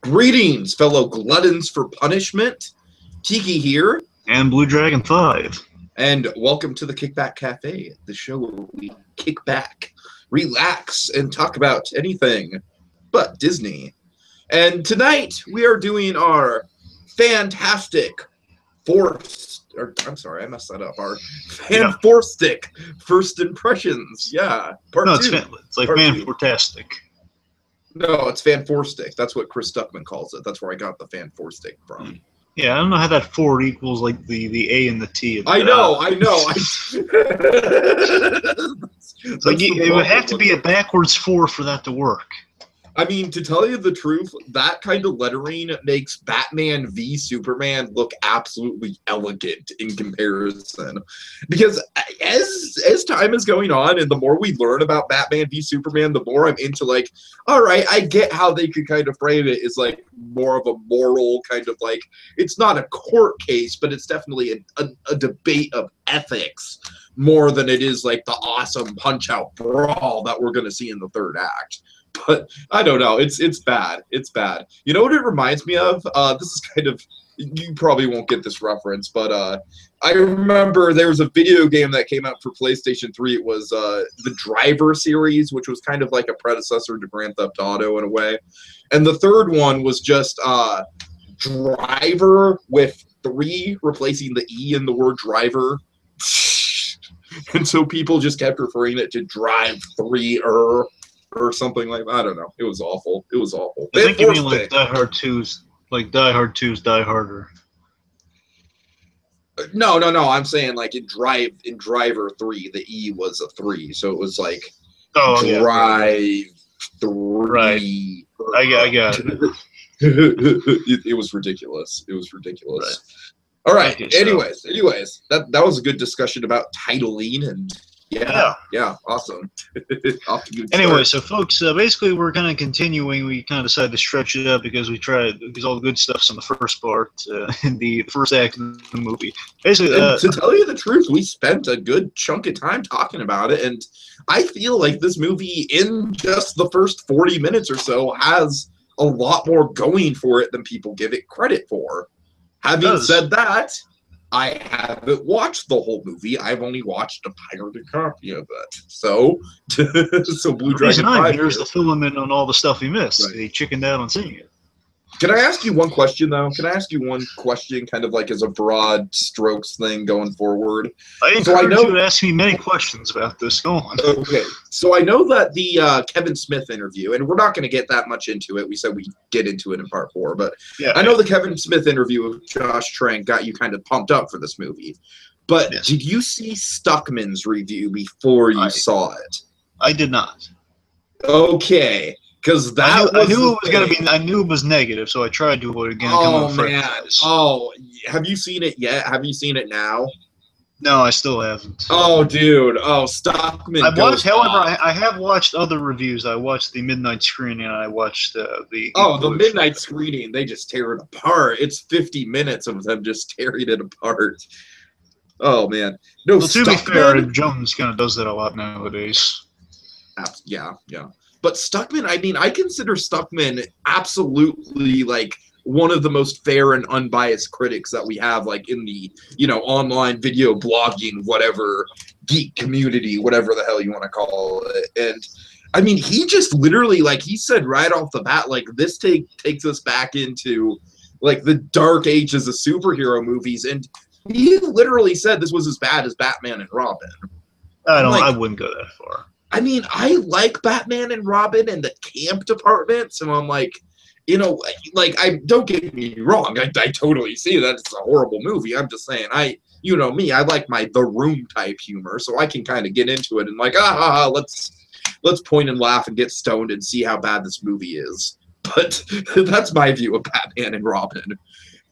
Greetings, fellow gluttons for punishment. Tiki here. And BlueDragonFive. And welcome to the Kickback Cafe, the show where we kick back, relax, and talk about anything but Disney. And tonight we are doing our Fan4stic I'm sorry, I messed that up. Our Fan4stic first impressions. Yeah, part no, two. It's like Fan4stic. No, it's Fan4stic. That's what Chris Stuckman calls it. That's where I got the Fan4stic from. Yeah, I don't know how that 4 equals like the A and the T. I know. It's like it would have to be a backwards 4 for that to work. I mean, to tell you the truth, that kind of lettering makes Batman v Superman look absolutely elegant in comparison. Because as time is going on and the more we learn about Batman v Superman, the more I'm into like, all right, I get how they could kind of frame it as like more of a moral kind of like, it's not a court case, but it's definitely a debate of ethics more than it is like the awesome punch-out brawl that we're going to see in the third act. But I don't know. It's bad. It's bad. You know what it reminds me of? This is kind of, you probably won't get this reference, but I remember there was a video game that came out for PlayStation 3. It was the Driver series, which was kind of like a predecessor to Grand Theft Auto in a way. And the third one was just Driver with 3 replacing the E in the word driver. And so people just kept referring it to Drive 3 or something like that. I don't know. It was awful. It was awful. I think you mean like Die Hard 2's, like Die Hard 2's Die Harder. No. I'm saying like in Driver 3, the E was a 3, so it was like Drive 3. Right. I got it. It was ridiculous. It was ridiculous. Right. All right. Okay, anyways, that was a good discussion about titling and. Yeah, awesome. Anyway, so folks, basically we're kind of continuing. We kind of decided to stretch it up because because all the good stuff's in the first part, in the first act of the movie. Basically, to tell you the truth, we spent a good chunk of time talking about it, and I feel like this movie, in just the first 40 minutes or so, has a lot more going for it than people give it credit for. Having said that, I haven't watched the whole movie. I've only watched a pirated copy of it. So BlueDragonFive. Here's the filament on all the stuff he missed. Right. He chickened out on seeing it. Can I ask you one question, though? Can I ask you one question, kind of like as a broad strokes thing going forward? I encourage you to ask me many questions about this. Go on. Okay. So I know that the Kevin Smith interview, and we're not going to get that much into it. We said we'd get into it in part 4, but yeah, I know the Kevin Smith interview with Josh Trank got you kind of pumped up for this movie. But did you see Stuckman's review before you saw it? I did not. Okay. Because I knew it was gonna be. I knew it was negative, so I tried to avoid it again. Oh man! Oh, have you seen it yet? Have you seen it now? No, I still haven't. Oh, dude! Oh, Stockman. I have watched other reviews. I watched the midnight screening, and I watched the midnight screening. They just tear it apart. It's 50 minutes of them just tearing it apart. Oh man! No. Well, to be fair, Jones kind of does that a lot nowadays. Yeah. But Stuckman, I mean, I consider Stuckman absolutely like one of the most fair and unbiased critics that we have, like in the, online video blogging, whatever, geek community, whatever the hell you want to call it. And I mean, he just literally, like he said right off the bat, like this takes us back into like the dark ages of superhero movies. And he literally said this was as bad as Batman and Robin. I wouldn't go that far. I mean, I like Batman and Robin and the camp departments, and I'm like, I don't get me wrong. I totally see that it's a horrible movie. I'm just saying, me, I like my The Room type humor, so I can kind of get into it and like, let's point and laugh and get stoned and see how bad this movie is. But that's my view of Batman and Robin.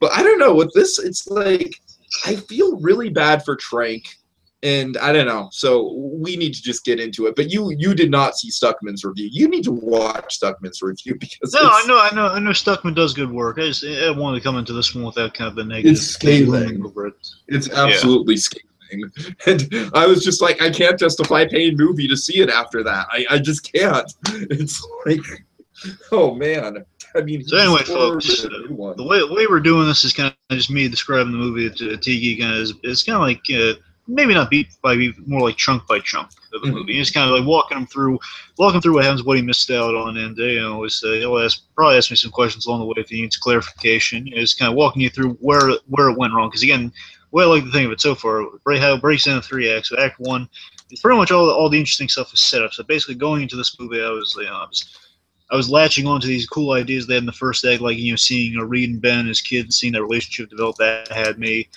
But I don't know, with this, it's like, I feel really bad for Trank. And I don't know, so we need to just get into it. But you did not see Stuckman's review. You need to watch Stuckman's review because I know Stuckman does good work. I wanted to come into this one without kind of the negative. It's scathing. It's absolutely scathing. And I was just like, I can't justify paying movie to see it after that. I just can't. It's like, oh man. I mean, so anyway, folks, the way we're doing this is kind of just me describing the movie to Tiki. Kind of it's kind of like maybe not beat by beat, more like chunk by chunk of the movie. He's kind of like walking him through what happens, what he missed out on, and he'll probably ask me some questions along the way if he needs clarification. It's kind of walking you through where it went wrong. Because again, the way I like to think of it so far, how it breaks down 3 acts. So Act 1, it's pretty much all the interesting stuff is set up. So basically, going into this movie, I was latching onto these cool ideas they had in the first act, like seeing Reed and Ben as kids, seeing that relationship develop. That had me.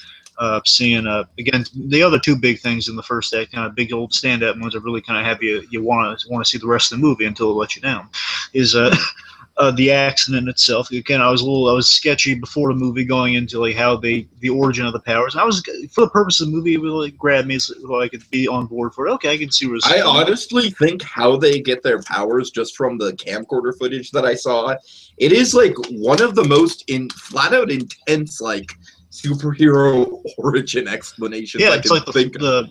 Seeing again the other 2 big things in the first act, kind of big old stand-up ones that really kind of have you want to see the rest of the movie until it lets you down, is the accident itself. Again, I was sketchy before the movie going into like how the origin of the powers. And I was, for the purpose of the movie, it really grabbed me so I could be on board for it. Okay, I can see where I honestly think how they get their powers just from the camcorder footage that I saw, it is like one of the most flat out intense like superhero origin explanations. Yeah, it's like the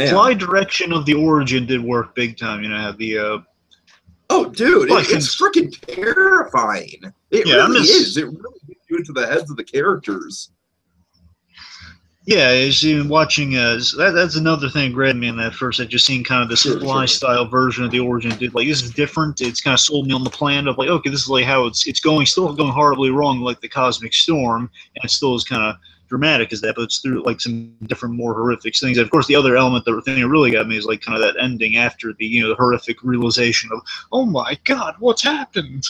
fly direction of the origin did work big time. Oh, dude, it's freaking terrifying. It really is. It really gets you into the heads of the characters. Yeah, as even watching, that's another thing that grabbed me in that first. Just seeing kind of this fly-style version of the origin. Like, this is different. It's kind of sold me on the plan of, like, okay, this is like how it's still going horribly wrong, like the Cosmic Storm, and it still is kind of dramatic as that, but it's through, like, some different, more horrific things. And, of course, the other element, the thing that really got me is, like, kind of that ending after the horrific realization of, oh, my God, what's happened?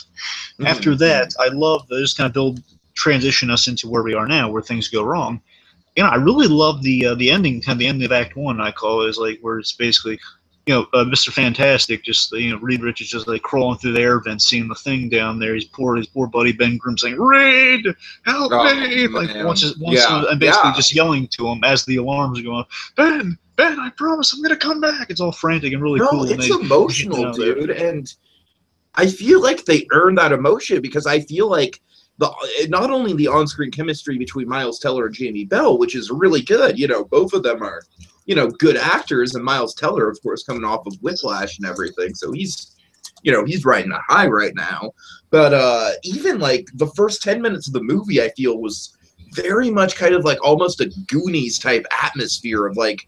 After that, I love just kind of transition us into where we are now, where things go wrong. I really love the ending, kind of the ending of Act 1. I call it, is like where it's basically, Mr. Fan4stic, just Reed Richards just like crawling through the air vents, seeing the thing down there. His poor buddy Ben Grimm saying, "Reed, help me!" Like and basically just yelling to him as the alarms are going. Ben, I promise I'm gonna come back. It's all frantic and really cool. It's emotional, dude, and I feel like they earned that emotion because I feel like not only the on-screen chemistry between Miles Teller and Jamie Bell, which is really good. Both of them are, good actors, and Miles Teller, of course, coming off of Whiplash and everything, so he's riding a high right now. But even like the first 10 minutes of the movie, I feel was very much kind of like almost a Goonies type atmosphere of like,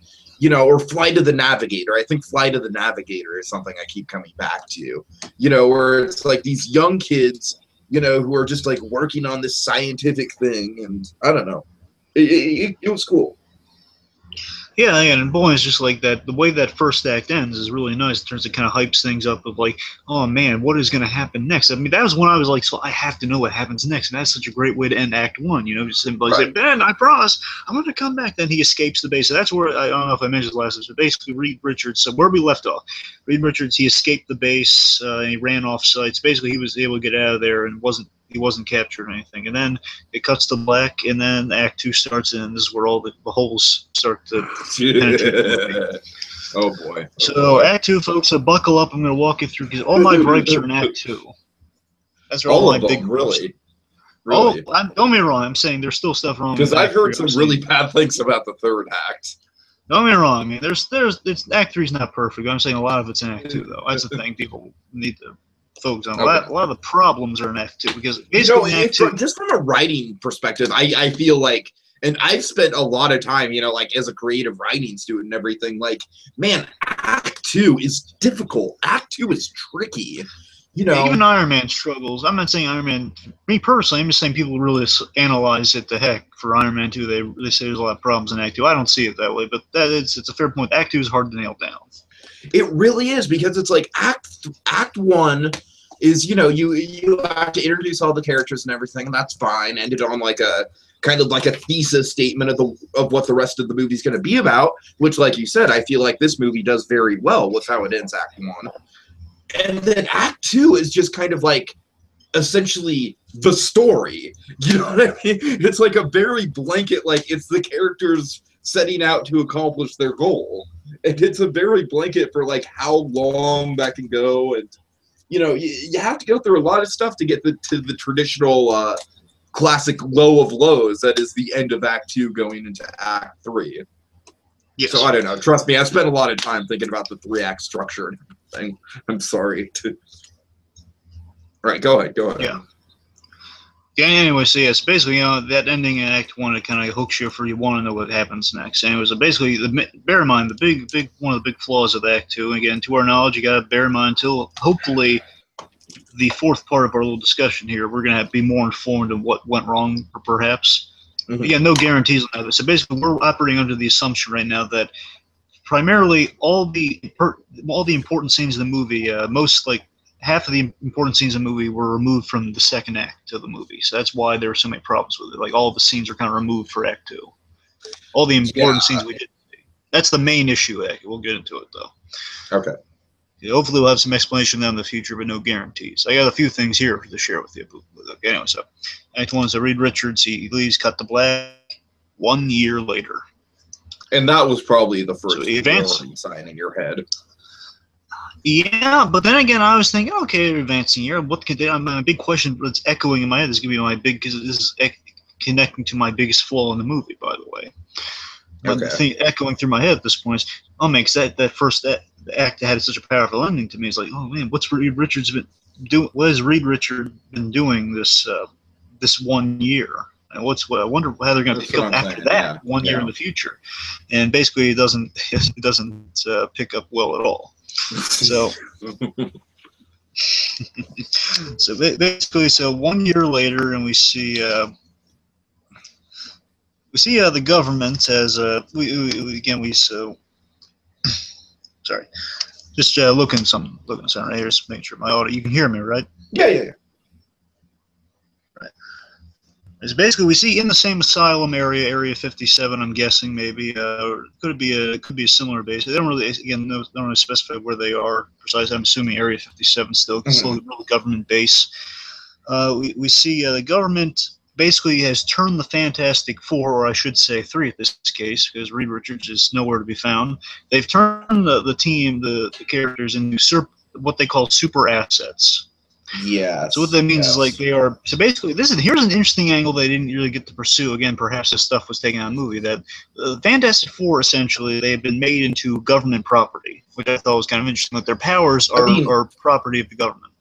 or Flight of the Navigator. I think Flight of the Navigator is something I keep coming back to. Where it's like these young kids, who are just like working on this scientific thing, and I don't know. It was cool. Yeah, and boy, it's just like that. The way that first act ends is really nice in terms of kind of hypes things up of like, oh man, what is going to happen next? I mean, that was when I was like, so I have to know what happens next, and that's such a great way to end Act 1. Just simply say, Ben, I promise, I'm going to come back. Then he escapes the base. So that's where I don't know if I mentioned last time. So basically, Reed Richards. So where we left off, Reed Richards, he escaped the base and he ran off site. So basically, he was able to get out of there and he wasn't captured or anything. And then it cuts to black, and then Act 2 starts, and this is where all the holes start to penetrate. Oh boy. So Act 2, folks, so buckle up. I'm going to walk you through, because all my gripes are in Act 2. That's all my big gripes. Really? Don't get me wrong. I'm saying there's still stuff wrong. Because I've heard some really bad things about the third act. Don't get me wrong. I mean, Act 3 is not perfect. I'm saying a lot of it's in Act 2, though. That's the thing people need to focus on. A lot of the problems are in Act 2, because basically Act 2, just from a writing perspective, I feel like, and I've spent a lot of time, like as a creative writing student and everything, like, man, Act 2 is difficult. Act 2 is tricky. Even Iron Man struggles. I'm not saying Iron Man. Me personally, I'm just saying people really analyze it to heck for Iron Man 2. They say there's a lot of problems in Act 2. I don't see it that way, but it's a fair point. Act 2 is hard to nail down. It really is, because it's like Act 1 is, you have to introduce all the characters and everything, and that's fine. Ended on like a kind of like a thesis statement of what the rest of the movie's going to be about, which, like you said, I feel like this movie does very well with how it ends Act 1. And then Act 2 is just kind of like essentially the story. You know what I mean? It's like a very blanket, like it's the characters setting out to accomplish their goal. And it's a very blanket for like how long that can go. And, you have to go through a lot of stuff to get to the traditional classic low of lows. That is the end of Act 2 going into Act 3. Yes. So I don't know. Trust me, I spent a lot of time thinking about the 3-act structure and everything. I'm sorry. Right, go ahead, go ahead. Yeah. Yeah, anyway, so yes, basically, that ending in Act 1, it kind of hooks you for you want to know what happens next. Anyways, so basically, bear in mind, one of the big flaws of Act 2, and again, to our knowledge, you got to bear in mind until, hopefully, the fourth part of our little discussion here, we're going to be more informed of what went wrong, perhaps. Mm-hmm. Again, no guarantees on that. So basically, we're operating under the assumption right now that primarily all the important scenes in the movie, half of the important scenes in the movie were removed from the second act of the movie. So that's why there were so many problems with it. Like, all the scenes are kind of removed for Act 2. All the important scenes we didn't see. That's the main issue, We'll get into it, though. Okay. Hopefully we'll have some explanation of that in the future, but no guarantees. I got a few things here to share with you. Okay, anyway, so Act 1 is Reed Richards. He leaves Cut to Black 1 year later. And that was probably the first sign in your head. Yeah, but then again, I was thinking, okay, advancing year. What could they? My big question that's echoing in my head is going to be because this is connecting to my biggest flaw in the movie, by the way. Okay. The thing echoing through my head at this point is, makes that first act that had such a powerful ending to me. It's like, oh man, what's Reed Richards been doing? What has Reed Richards been doing this 1 year? And I wonder how they're going to pick up after that 1 year in the future. And basically, it doesn't pick up well at all. So, basically, 1 year later, and we see the government as sorry, just looking something right here, just make sure my audio. You can hear me, right? Yeah. Right. It's basically we see in the same asylum area, Area 57. I'm guessing maybe, or could be a similar base. They don't really specify where they are precisely. I'm assuming Area 57 still, still a real government base. We see the government basically has turned the Fantastic Four, or I should say 3 at this case, because Reed Richards is nowhere to be found. They've turned the team, the characters, into what they call super assets. Yeah. So what that means is like they are. So basically, here's an interesting angle they didn't really get to pursue. Again, perhaps this stuff was taken out of the movie. That Fantastic Four, essentially, they have been made into government property, which I thought was kind of interesting. That their powers are property of the government.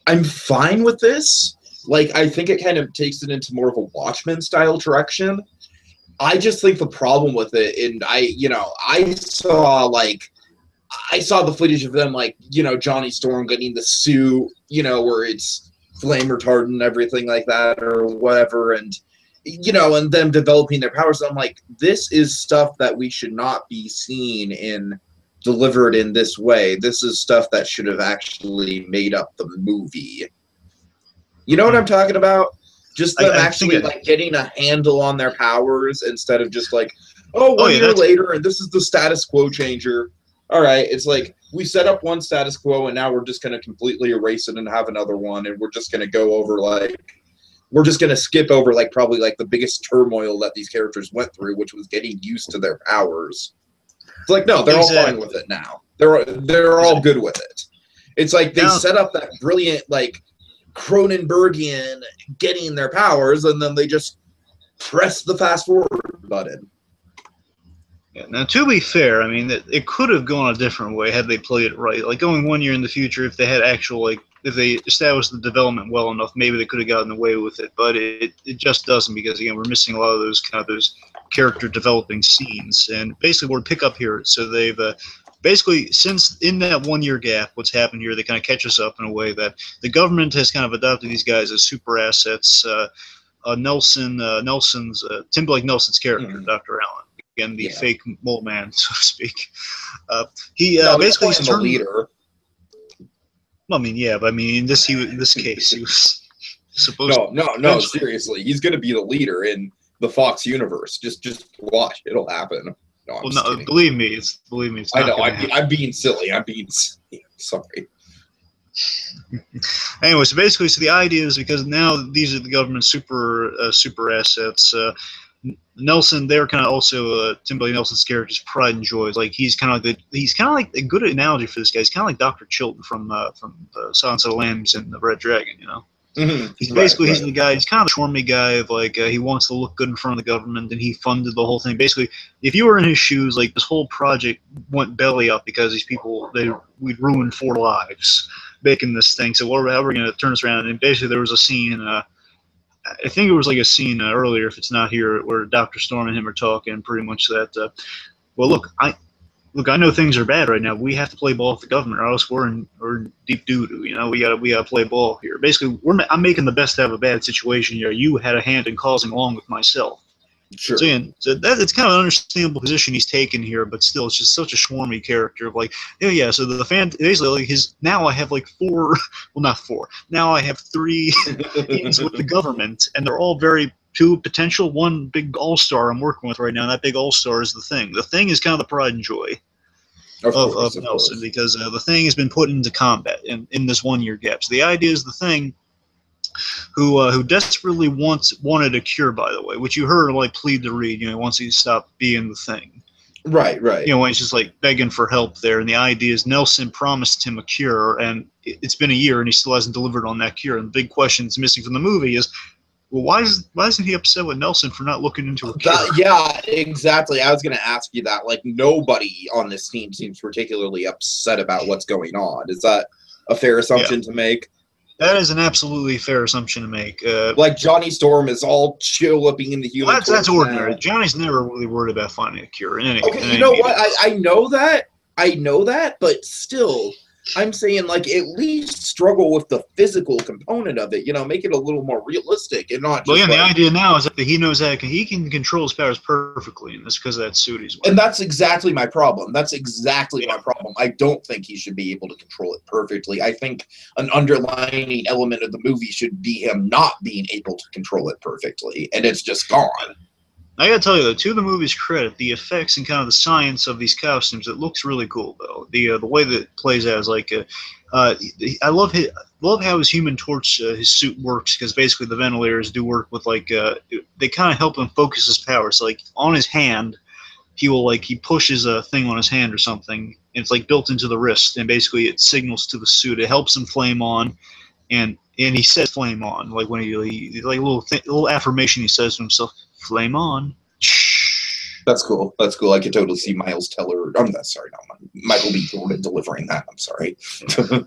I'm fine with this. Like, I think it kind of takes it into more of a Watchmen style direction. I just think the problem with it, and I saw the footage of them, like, Johnny Storm getting the suit, where it's flame retardant and everything like that or whatever, and, and them developing their powers. I'm like, this is stuff that we should not be seeing delivered in this way. This is stuff that should have actually made up the movie. You know what I'm talking about? Just them actually getting a handle on their powers instead of just like, 1 year later and this is the status quo changer. All right, it's like we set up one status quo and now we're just going to completely erase it and have another one, and we're just going to go over we're just going to skip over probably the biggest turmoil that these characters went through, which was getting used to their powers. It's like, no, they're all fine with it now. They're all good with it. It's like they set up that brilliant Cronenbergian getting their powers, and then they just press the fast forward button. Yeah, now, to be fair, I mean, it could have gone a different way had they played it right. Like, going 1 year in the future, if they had if they established the development well enough, maybe they could have gotten away with it. But it just doesn't, because, again, we're missing a lot of those character developing scenes. And basically, we'll pick up here. So they've basically, since in that 1 year gap, what's happened here, they kind of catch us up in a way that the government has kind of adopted these guys as super assets. Nelson's Tim Blake Nelson's character, Dr. Allen, again, the fake mole man, so to speak. He basically is the leader. Well, I mean, but I mean, in this case, he was supposed to. No, seriously, he's going to be the leader in the Fox universe. Just watch, it'll happen. No, believe me, it's I know. I'm being silly. Sorry. Anyway, so basically, the idea is because now these are the government super assets. Nelson, they're kind of also Tim Blake Nelson's character's pride and joy. Like, he's kind of like a good analogy for this guy. He's kind of like Dr. Chilton from Silence of the Lambs and the Red Dragon. He's basically he's the guy. He's kind of the swarmy guy of like he wants to look good in front of the government, and he funded the whole thing. Basically, if you were in his shoes, like this whole project went belly up because these people we'd ruined 4 lives making this thing. So how are we going to turn this around? And basically, there was a scene. I think it was like a scene earlier, if it's not here, where Dr. Storm and him are talking. Pretty much that. Well, look, I know things are bad right now. We have to play ball with the government, or else we're in deep doo-doo. You know, we gotta play ball here. Basically, I'm making the best out of a bad situation here. You had a hand in causing along with myself. Sure. So it's kind of an understandable position he's taken here, but still, it's just such a swarmy character of like, yeah. So the fan basically like now I have like 4, well not 4. Now I have 3 things with the government, and they're all very. 2 potential, 1 big all-star I'm working with right now, and that big all-star is the Thing. The Thing is kind of the pride and joy of Nelson, because the Thing has been put into combat in this 1-year gap. So the idea is the Thing, who desperately wanted a cure, by the way, which you heard like plead to Reed, once he stopped being the Thing. Right. When he's just like begging for help there, and the idea is Nelson promised him a cure, and it's been a year, and he still hasn't delivered on that cure. And the big question that's missing from the movie is, well, why isn't he upset with Nelson for not looking into a cure? Yeah, exactly. I was going to ask you that. Like, nobody on this team seems particularly upset about what's going on. Is that a fair assumption to make? That is an absolutely fair assumption to make. Like, Johnny Storm is all chill at being in the human. Well, that's ordinary. Johnny's never really worried about finding a cure. Okay, you know what? I know that, but still, I'm saying, like, at least struggle with the physical component of it, make it a little more realistic and not just. Well, yeah, the idea now is that he knows that he can control his powers perfectly, and that's because of that suit he's wearing. And that's exactly my problem. My problem. I don't think he should be able to control it perfectly. I think an underlining element of the movie should be him not being able to control it perfectly, and it's just gone. I gotta tell you though, to the movie's credit, the effects and kind of the science of these costumes, it looks really cool though. The way that it plays out is like, I love how his Human Torch his suit works, because basically the ventilators do work with like they kind of help him focus his powers. So, like on his hand, he pushes a thing on his hand or something, and it's like built into the wrist, and basically it signals to the suit. It helps him flame on, and he says flame on, like when he like a little affirmation he says to himself. Flame on. That's cool. I could totally see Miles Teller. I'm not sorry, not Michael B. Jordan delivering that. I'm sorry.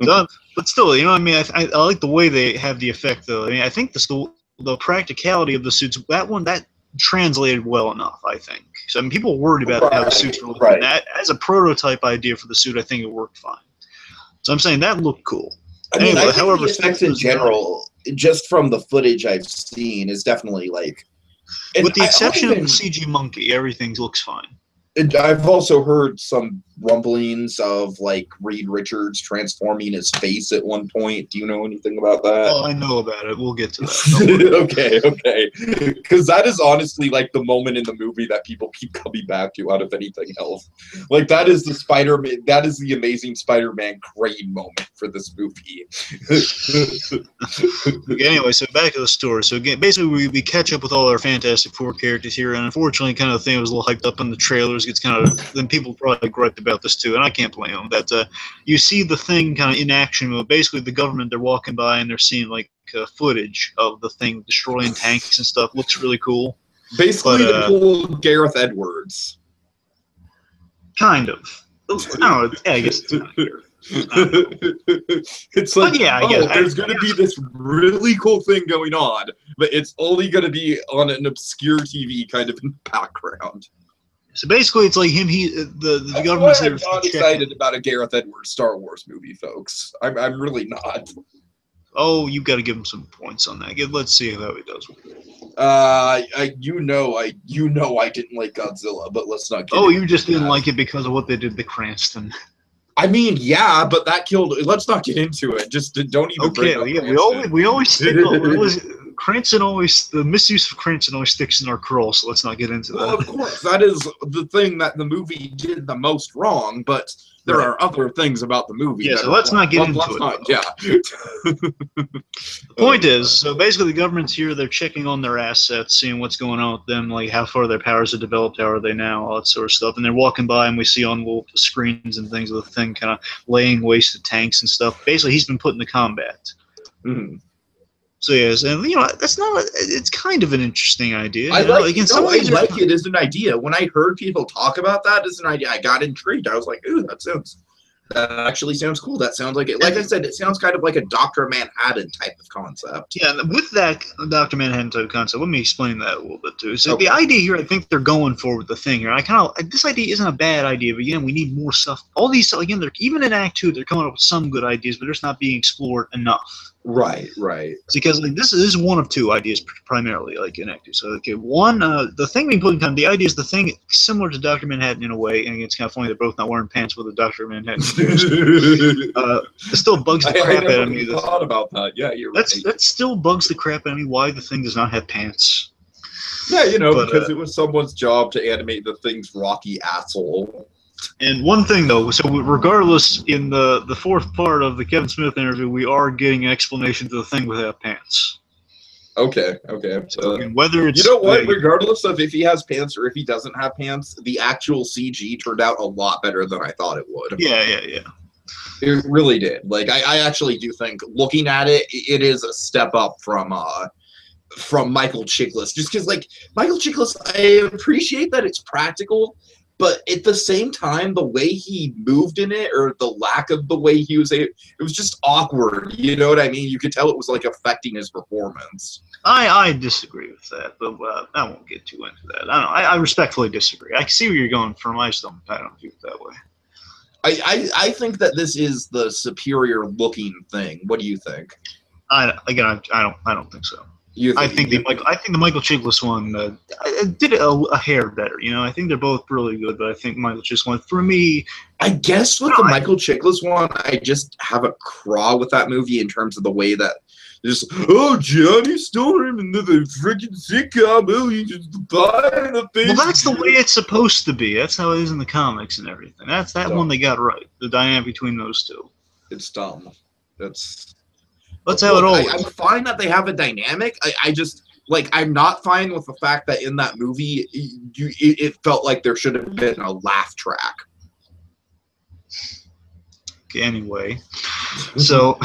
But still, what I mean? I like the way they have the effect, though. I mean, I think the practicality of the suits, that translated well enough, I think. So, I mean, people were worried about how the suits were looking. Right. That, as a prototype idea for the suit, I think it worked fine. So I'm saying that looked cool. I mean, I think the effects in general, just from the footage I've seen, is definitely like. With the exception of the CG monkey, everything looks fine. I've also heard some rumblings of like Reed Richards transforming his face at one point. Do you know anything about that? Oh, I know about it. We'll get to that. Okay. Because that is honestly like the moment in the movie that people keep coming back to out of anything else. Like that is the Amazing Spider-Man Crane moment for this movie. Okay, anyway, so back to the story. So again, basically we catch up with all our Fantastic Four characters here, and unfortunately, kind of the thing was a little hyped up in the trailers. Gets kind of then people probably griped about this too, and I can't blame them. That you see the Thing kind of in action mode. Basically, the government, they're walking by and they're seeing like footage of the Thing destroying tanks and stuff. Looks really cool. Basically, the cool Gareth Edwards. Kind of. I guess it's kind of Gareth. It's like, I guess there's going to be this really cool thing going on, but it's only going to be on an obscure TV kind of in the background. So basically, it's like him. The government's there. I'm not excited about a Gareth Edwards Star Wars movie, folks. I'm really not. Oh, you got to give him some points on that. Let's see how he does. I didn't like Godzilla, but let's not. You just didn't like it because of what they did to Cranston. I mean, yeah, but that killed. Let's not get into it. Just don't even. Okay, we always stick. Cranston always, the misuse of Cranston always sticks in our crawl, so let's not get into that. Well, of course, that is the thing that the movie did the most wrong, but there are other things about the movie. Yeah, so let's not get into it. The point is, so basically the government's here, they're checking on their assets, seeing what's going on with them, like how far their powers are developed, how are they now, all that sort of stuff. And they're walking by and we see on little screens and things of the Thing kind of laying waste to tanks and stuff. Basically, he's been put into combat. Mm-hmm. So yes, and that's not. It's kind of an interesting idea. I like are, it as an idea. When I heard people talk about that as an idea, I got intrigued. I was like, "Ooh, that actually sounds cool. That sounds like it." Like I said, it sounds kind of like a Dr. Manhattan type of concept. Yeah, and with that Dr. Manhattan type concept, let me explain that a little bit too. So the idea here, I think they're going for with the thing here. This idea isn't a bad idea, but again, we need more stuff. All these, again, even in Act 2, they're coming up with some good ideas, but they're just not being explored enough. Right. Because this is one of two ideas primarily, like in Act 2. So one, the thing being put in kind of the idea is the thing similar to Dr. Manhattan in a way, and it's kind of funny they're both not wearing pants with a Dr. Manhattan. It still bugs the crap out of me. I thought about that. Yeah, you're right. That still bugs the crap out of me. Why the thing does not have pants? Yeah, because it was someone's job to animate the thing's rocky asshole. And one thing though, so regardless, in the fourth part of the Kevin Smith interview, we are getting an explanation to the thing without pants. Okay. So whether it's regardless of if he has pants or if he doesn't have pants, the actual CG turned out a lot better than I thought it would. Yeah. It really did. Like I actually do think, looking at it, it is a step up from Michael Chiklis. Just because, like, Michael Chiklis, I appreciate that it's practical, but at the same time, the way he moved in it, or the lack of the way he was, it was just awkward. You know what I mean? You could tell it was like affecting his performance. I disagree with that, but I won't get too into that. I respectfully disagree. I see where you're going from. I don't view it that way. I think that this is the superior looking thing. What do you think? I don't think so. I think the Michael Chiklis one did it a hair better. I think they're both really good, but I think Michael Chiklis one, for me, I guess with the Michael Chiklis one, I just have a craw with that movie in terms of the way that just, oh, Johnny Storm and the freaking sitcom, oh, you just buy the face. Well, that's the way it's supposed to be. That's how it is in the comics and everything. That's one they got right. The dynamic between those two. It's dumb. That's how it always. I'm fine that they have a dynamic. I just, like, I'm not fine with the fact that in that movie, it felt like there should have been a laugh track. Okay, anyway, so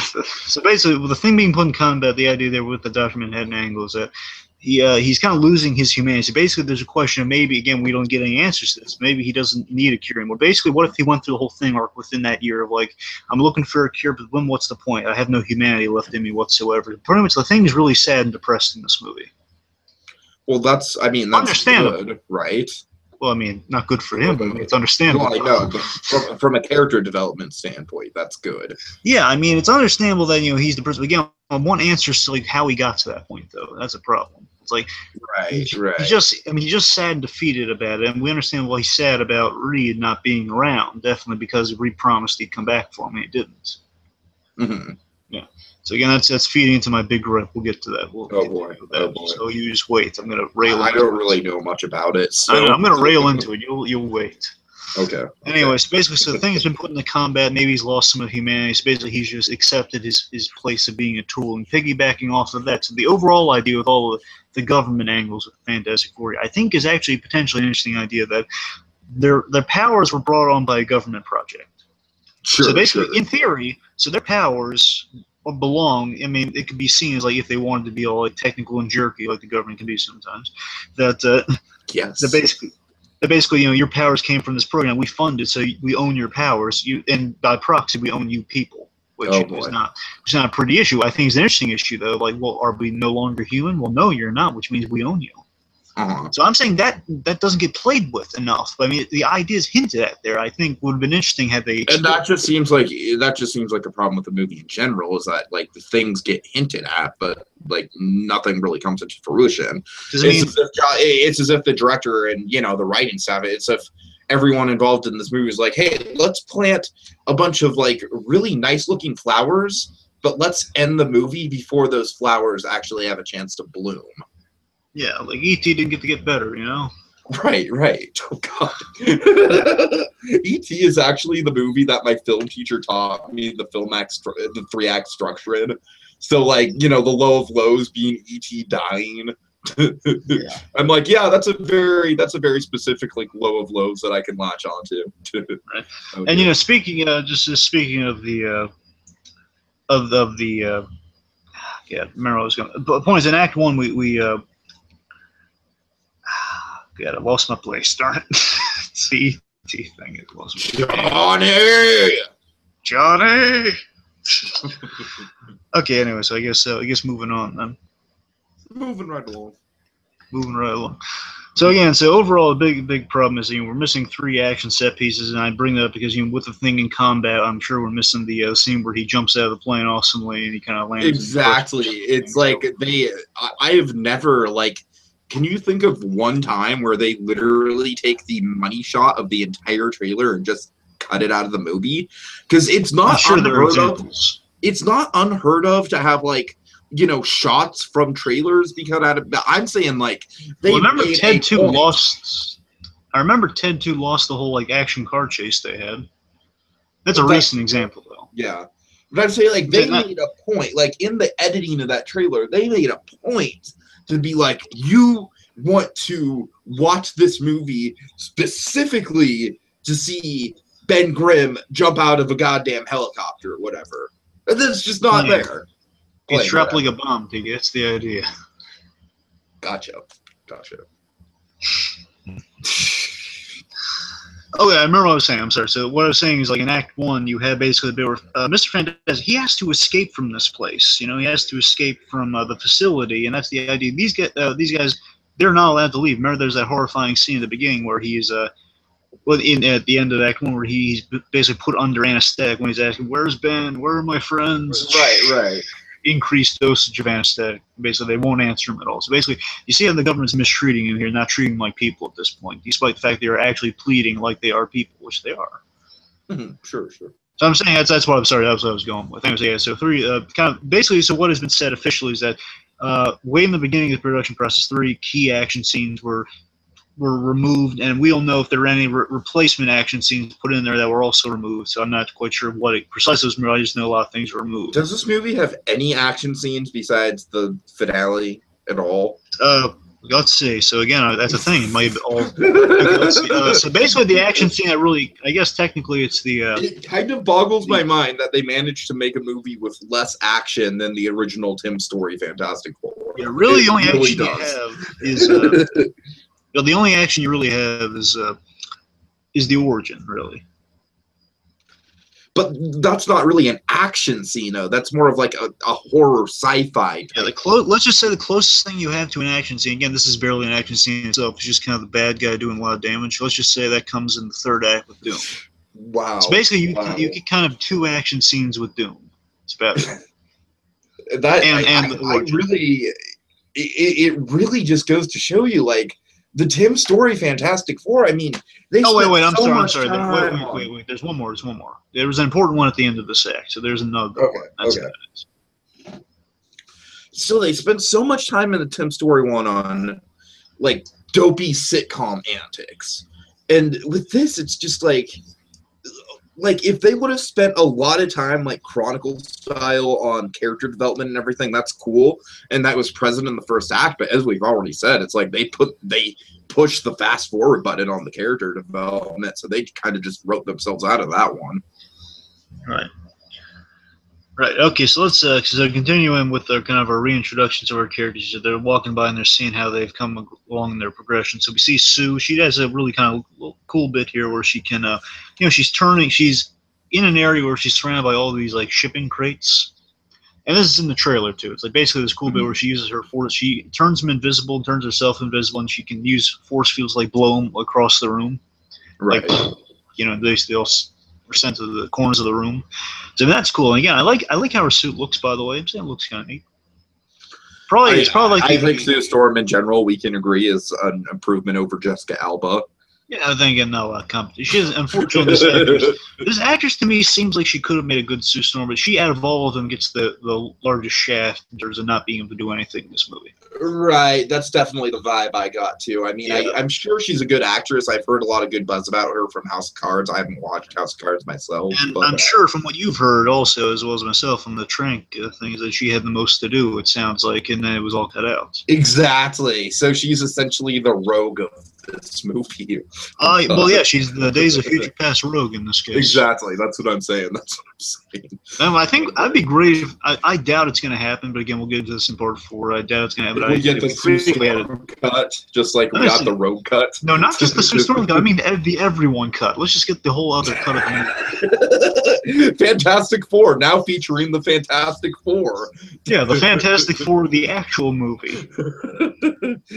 basically, the thing being put in combat, the idea there with the Dr. Manhattan angle is that he's kind of losing his humanity. Basically, there's a question of maybe, again, we don't get any answers to this. Maybe he doesn't need a cure anymore. Basically, what if he went through the whole thing arc within that year of, like, I'm looking for a cure, but then what's the point? I have no humanity left in me whatsoever. Pretty much the thing is really sad and depressed in this movie. Well, that's understandable, good, right? Well, I mean, not good for him, but it's understandable. Well, I know, but from a character development standpoint, that's good. Yeah, I mean, it's understandable that, he's the person. Again, one answer is to, like, how he got to that point, though. That's a problem. It's like, right. He's just sad and defeated about it, and we understand why he's sad about Reed not being around. Definitely because Reed promised he'd come back for him, and he didn't. Mm-hmm. Yeah. So again, that's feeding into my big gripe. We'll get to that. Oh boy. So you just wait. I'm gonna rail. I don't really know much about it. So I know, I'm gonna rail into it. You'll wait. Okay. Anyways, basically, the thing has been put into combat. Maybe he's lost some of humanity. So basically, he's just accepted his place of being a tool, and piggybacking off of that. So the overall idea with all of the government angles of Fantastic Four, I think, is actually potentially an interesting idea that their powers were brought on by a government project. Sure. So basically, in theory, their powers belong. I mean, it could be seen as, like, if they wanted to be all, like, technical and jerky, like the government can be sometimes. Yes. That basically, your powers came from this program. We fund it, so we own your powers. And by proxy, we own you people, which is not a pretty issue. I think it's an interesting issue, though. Like, well, are we no longer human? Well, no, you're not, which means we own you. Uh-huh. So I'm saying that doesn't get played with enough. I mean, the ideas hinted at there, I think, would have been interesting had they. And that just seems like a problem with the movie in general, is that, like, the things get hinted at, but, like, nothing really comes into fruition. It's as if the director and the writing staff, it's as if everyone involved in this movie is like, hey, let's plant a bunch of, like, really nice looking flowers, but let's end the movie before those flowers actually have a chance to bloom. Yeah, like E.T. didn't get to get better, Right. Oh, God. E.T. is actually the movie that my film teacher taught me the 3-act structure in. So, like, the low of lows being E.T. dying. Yeah. I'm like, yeah, that's a very specific, like, low of lows that I can latch onto. Right. Okay. And speaking of the Yeah, remember I was going. But the point is, in Act 1, we God, I lost my place. Darn it. See, thing it was. Johnny. Okay. Anyway, so I guess moving on then. Moving right along. So again, overall, a big problem is we're missing 3 action set pieces, and I bring that up because with the thing in combat, I'm sure we're missing the scene where he jumps out of the plane awesomely and he kind of lands. Exactly. It's like I have never Can you think of one time where they literally take the money shot of the entire trailer and just cut it out of the movie? Because it's not unheard of. It's not unheard of to have shots from trailers be cut out of. I'm saying they. Well, remember Ted 2 lost. I remember Ted 2 lost the whole action car chase they had. That's a recent example though. Yeah, but I'm saying they made a point. In the editing of that trailer, they made a point to be you want to watch this movie specifically to see Ben Grimm jump out of a goddamn helicopter or whatever. And that's just not there. He's trapped like a bomb, Tiggy. That's the idea. Gotcha. Okay, I remember what I was saying. I'm sorry. So what I was saying is, in Act 1, you have basically the bit where Mr. Fantastic, he has to escape from this place. He has to escape from the facility, and that's the idea. These guys, they're not allowed to leave. Remember, there's that horrifying scene at the beginning where he's at the end of Act 1 where he's basically put under anesthetic when he's asking, "Where's Ben? Where are my friends?" Right. Increased dosage of anesthetic. Basically, they won't answer him at all. So basically, you see how the government's mistreating him here, not treating him like people at this point, despite the fact they are actually pleading like they are people, which they are. Mm-hmm. Sure. So I'm saying that's what I'm sorry. That's what I was going with. Anyways, yeah. So 3 kind of basically. So what has been said officially is that way in the beginning of the production process, 3 key action scenes were removed, and we don't know if there were any replacement action scenes put in there that were also removed. So I'm not quite sure what it precisely was removed. I just know a lot of things were removed. Does this movie have any action scenes besides the finale at all? Let's see. So again, that's a thing. It might all. Let's see. So basically, the action scene that really, I guess technically, it's the. It kind of boggles my mind that they managed to make a movie with less action than the original Tim Story Fantastic Four. Yeah, really, the only action you have is. The only action you really have is the origin, really. But that's not really an action scene, though. That's more of a horror sci-fi. Yeah, let's just say the closest thing you have to an action scene. Again, this is barely an action scene itself. It's just kind of the bad guy doing a lot of damage. Let's just say that comes in the 3rd act with Doom. Wow. So basically, you get kind of 2 action scenes with Doom. It's bad. It really just goes to show you, the Tim Story Fantastic Four. I mean, they. Oh wait! I'm sorry. Wait. There's one more. There was an important one at the end of this act, so there's another one. That's what it is. So they spent so much time in the Tim Story one on, dopey sitcom antics, and with this, it's just if they would have spent a lot of time Chronicle style on character development and everything, that's cool, and that was present in the 1st act. But as we've already said, it's they pushed the fast forward button on the character development, so they kind of just wrote themselves out of that one. Right. Okay. So let's continuing with our kind of our reintroductions of our characters. They're walking by and they're seeing how they've come along in their progression. So we see Sue. She has a really kind of cool bit here where she can, she's in an area where she's surrounded by all these shipping crates. And this is in the trailer too. It's basically this cool bit where she uses her force. She turns them invisible, turns herself invisible, and she can use force fields blow them across the room. Right. They all are sent to the corners of the room. So that's cool. And again, I like how her suit looks. By the way, I'm saying it looks kind of neat. I think Sue Storm in general, we can agree, is an improvement over Jessica Alba. Yeah, I think no competition. She is, unfortunately, this actress to me seems like she could have made a good Sue Storm, but she, out of all of them, gets the largest shaft in terms of not being able to do anything in this movie. Right, that's definitely the vibe I got too. I mean, yeah. I'm sure she's a good actress. I've heard a lot of good buzz about her from House of Cards. I haven't watched House of Cards myself. And I'm sure from what you've heard also, as well as myself, from the Trank things, that she had the most to do, it sounds like, and then it was all cut out. Exactly. So she's essentially the rogue of this movie. Well, yeah, she's the Days of Future Past Rogue in this case. Exactly. That's what I'm saying. I think I'd be great if I doubt it's going to happen, but again, we'll get into this in part 4. I doubt it's going to happen. We get the Sue Storm cut, just like we got the Rogue cut. No, not just the Sue Storm cut. I mean the everyone cut. Let's just get the whole other cut of the movie. Fantastic Four, now featuring the Fantastic Four. Yeah, the Fantastic Four, the actual movie.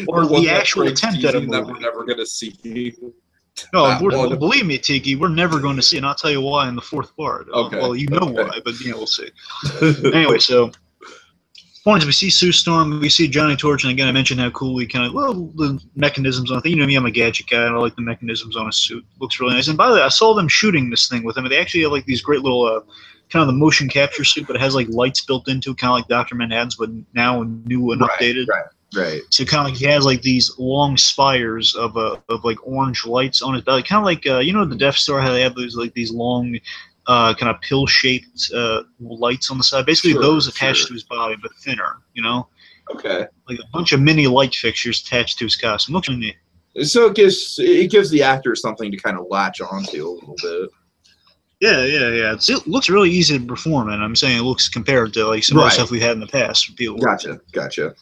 Or the actual attempt at a movie. That we're never going to see. No, believe me, Tiki, we're never going to see it, and I'll tell you why in the 4th part. Okay. Well, you know why, but we'll see. Anyway, so points, we see Sue Storm, we see Johnny Torch, and again, I mentioned how cool he the mechanisms on it. You know me, I'm a gadget guy, and I like the mechanisms on his suit. Looks really nice. And by the way, I saw them shooting this thing with him. They actually have like these great little kind of the motion capture suit, but it has like lights built into it, kind of like Dr. Manhattan's, but now new and updated. Right. So kind of like he has like these long spires of like orange lights on his belly, kind of like the Death Star, how they have these long kind of pill shaped lights on the side. Basically, those attached to his body, but thinner. Okay. Like a bunch of mini light fixtures attached to his costume. Looks neat. So it gives the actor something to kind of latch onto a little bit. Yeah. It looks really easy to perform, and I'm saying it looks compared to like some other stuff we had in the past. Gotcha.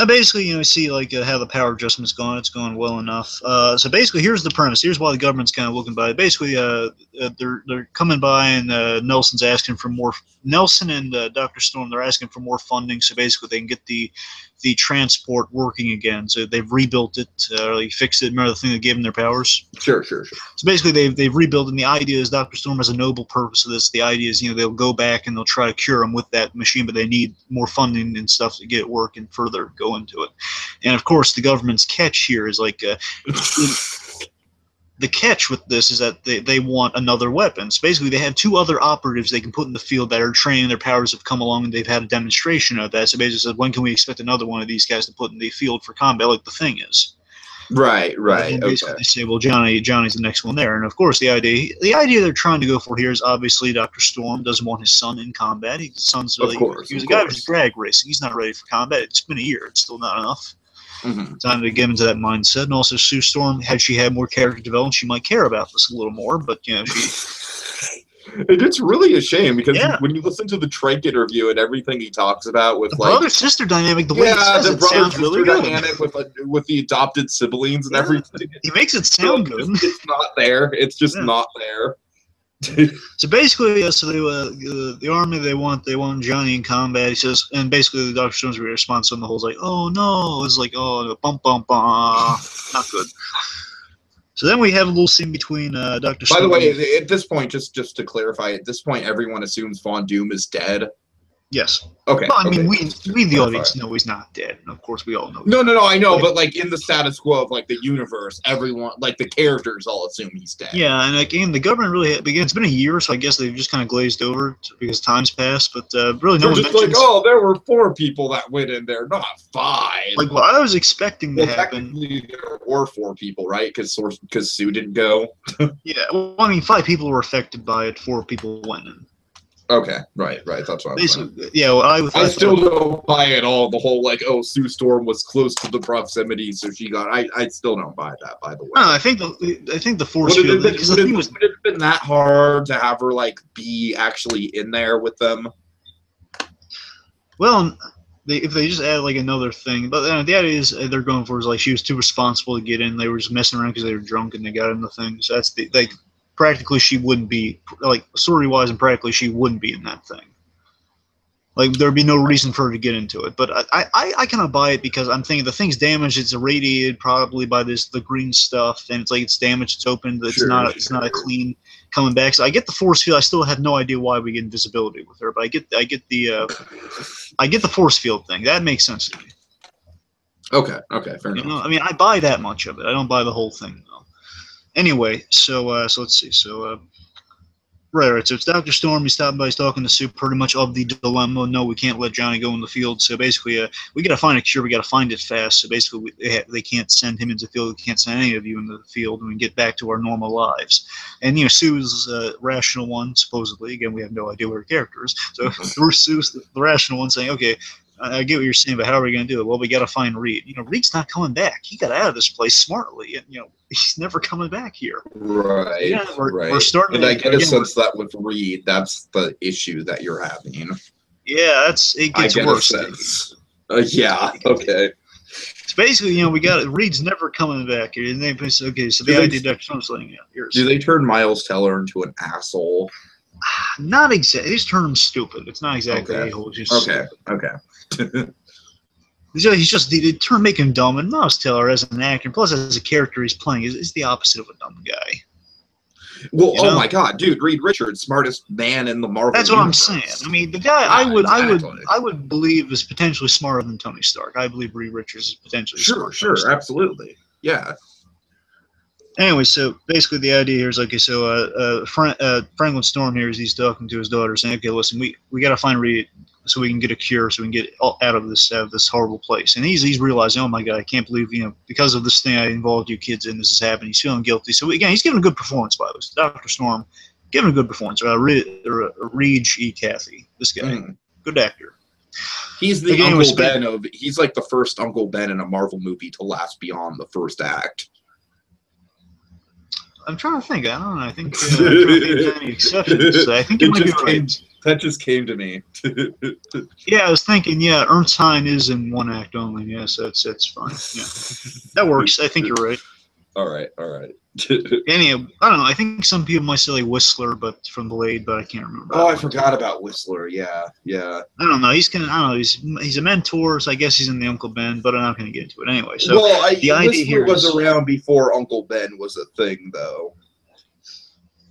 Basically, you see like how the power adjustment's gone. It's gone well enough. So basically, here's the premise. Here's why the government's kind of looking by. Basically, they're coming by, and Nelson's asking for more. Nelson and Dr. Storm, they're asking for more funding, so basically they can get the transport working again. So they've rebuilt it, fixed it. Remember the thing that gave them their powers? Sure. So basically they've rebuilt it, and the idea is Dr. Storm has a noble purpose of this. The idea is, they'll go back and they'll try to cure him with that machine, but they need more funding and stuff to get it working further, go into it. And of course, the government's catch here is like the catch with this is that they want another weapon. So basically, they have 2 other operatives they can put in the field that are training. Their powers have come along, and they've had a demonstration of that. So basically, said, when can we expect another one of these guys to put in the field for combat, like the Thing is? Right. And basically, they say, well, Johnny's the next one there. And of course, the idea they're trying to go for here is obviously Dr. Storm doesn't want his son in combat. His son's really, he was a guy who's drag racing. He's not ready for combat. It's been a year. It's still not enough. Mm-hmm. Time to get into that mindset. And also, Sue Storm, had she had more character development, she might care about this a little more. But it's really a shame because when you listen to the Trank interview and everything he talks about with the brother-sister dynamic, the way he says it sounds really good. Dynamic with the adopted siblings and everything. He makes it sound good. It's not there. It's just not there. So basically, the army they want Johnny in combat. He says, and basically the Dr. Stone's response on the whole is like, oh no, it's like bum, not good. So then we have a little scene between Dr. Stone. By the way, at this point, just to clarify, at this point, everyone assumes Von Doom is dead. Yes. Okay. Well, I mean, we the audience know he's not dead. And of course, we all know. No, I know, but like in the status quo of like the universe, everyone, like the characters, all assume he's dead. Yeah, and again, the government really again, it's been a year, so I guess they've just kind of glazed over it because time's passed. But really, no one mentions. Like, there were 4 people that went in there, not 5. Like what I was expecting to happen. There were 4 people, right? Because Sue didn't go. Yeah, well, I mean, 5 people were affected by it. 4 people went in. Okay, right. That's what I'm saying. Yeah, well, I still don't buy it all. The whole Sue Storm was close to the proximity, so she got. I still don't buy that. By the way, I think the force field. Would it have been that hard to have her be actually in there with them? Well, if they just add another thing, but the idea is they're going for is she was too responsible to get in. They were just messing around because they were drunk and they got in the thing. So that's practically she wouldn't be story-wise, and practically she wouldn't be in that thing. There'd be no reason for her to get into it. But I kind of buy it because I'm thinking the thing's damaged. It's irradiated probably by the green stuff, and it's damaged. It's open. It's not a clean coming back. So I get the force field. I still have no idea why we get invisibility with her, but I get the force field thing. That makes sense to me. Okay, fair enough. I mean, I buy that much of it. I don't buy the whole thing though. Anyway, so let's see. So right. So it's Dr. Storm. He's stopping by. He's talking to Sue pretty much of the dilemma. No, we can't let Johnny go in the field. So basically, we got to find a cure. We got to find it fast. So basically, they can't send him into the field. We can't send any of you into the field, and we get back to our normal lives. And Sue's the rational one, supposedly. Again, we have no idea what her character is. So through Sue's the rational one, saying, okay, I get what you're saying, but how are we going to do it? Well, we got to find Reed. You know, Reed's not coming back. He got out of this place smartly, and you know, he's never coming back here. Right. Yeah, right. We're starting. And I get a sense that with Reed, that's the issue that you're having. Yeah, it gets worse. A sense. Yeah. Okay. It's basically, you know, we got Reed's never coming back here. And okay, so the idea Dr. Trump's letting out. Do they turn Miles Teller into an asshole? Not exactly. They just turn him stupid. It's not exactly a-hole. Okay. They make him dumb. And Miles Teller, as an actor, plus as a character he's playing, is the opposite of a dumb guy. Well, you know? My God, dude, Reed Richards, smartest man in the Marvel. That's what universe. I'm saying. I mean, the guy I would believe is potentially smarter than Tony Stark. I believe Reed Richards is potentially smarter. Sure, absolutely, yeah. Anyway, so basically the idea here is, okay, so Franklin Storm here, he's talking to his daughter, saying, okay, listen, we got to find Reed so we can get a cure, so we can get out of this horrible place. And he's realizing, oh my God, I can't believe, you know, because of this thing I involved you kids in, this is happening. He's feeling guilty. So again, he's giving a good performance, by this. Dr. Storm giving a good performance. Reed E. Cathy, this guy, good actor. He's the Uncle Ben he's like the first Uncle Ben in a Marvel movie to last beyond the first act. I'm trying to think. I don't know. I think there's any exceptions. I think it might be right. That just came to me. Yeah, I was thinking. Yeah, Ernstine is in one act only. Yes, that's fine. Yeah, that works. I think you're right. All right. Anyway, I don't know. I think some people might say like Whistler, but from Blade, but I can't remember. Oh, I forgot about Whistler. Yeah. I don't know. He's a mentor, so I guess he's in the Uncle Ben, but I'm not going to get into it anyway. So the idea Whistler here was around before Uncle Ben was a thing, though.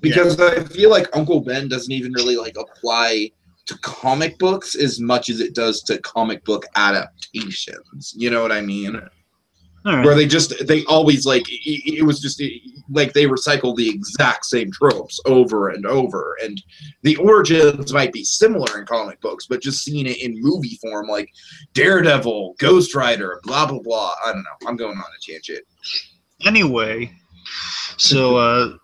Because I feel like Uncle Ben doesn't even really like apply to comic books as much as it does to comic book adaptations. You know what I mean? Right. Where they always like it was just like they recycle the exact same tropes over and over, and the origins might be similar in comic books, but just seeing it in movie form, like Daredevil, Ghost Rider, blah blah blah. I don't know. I'm going on a tangent. Anyway, so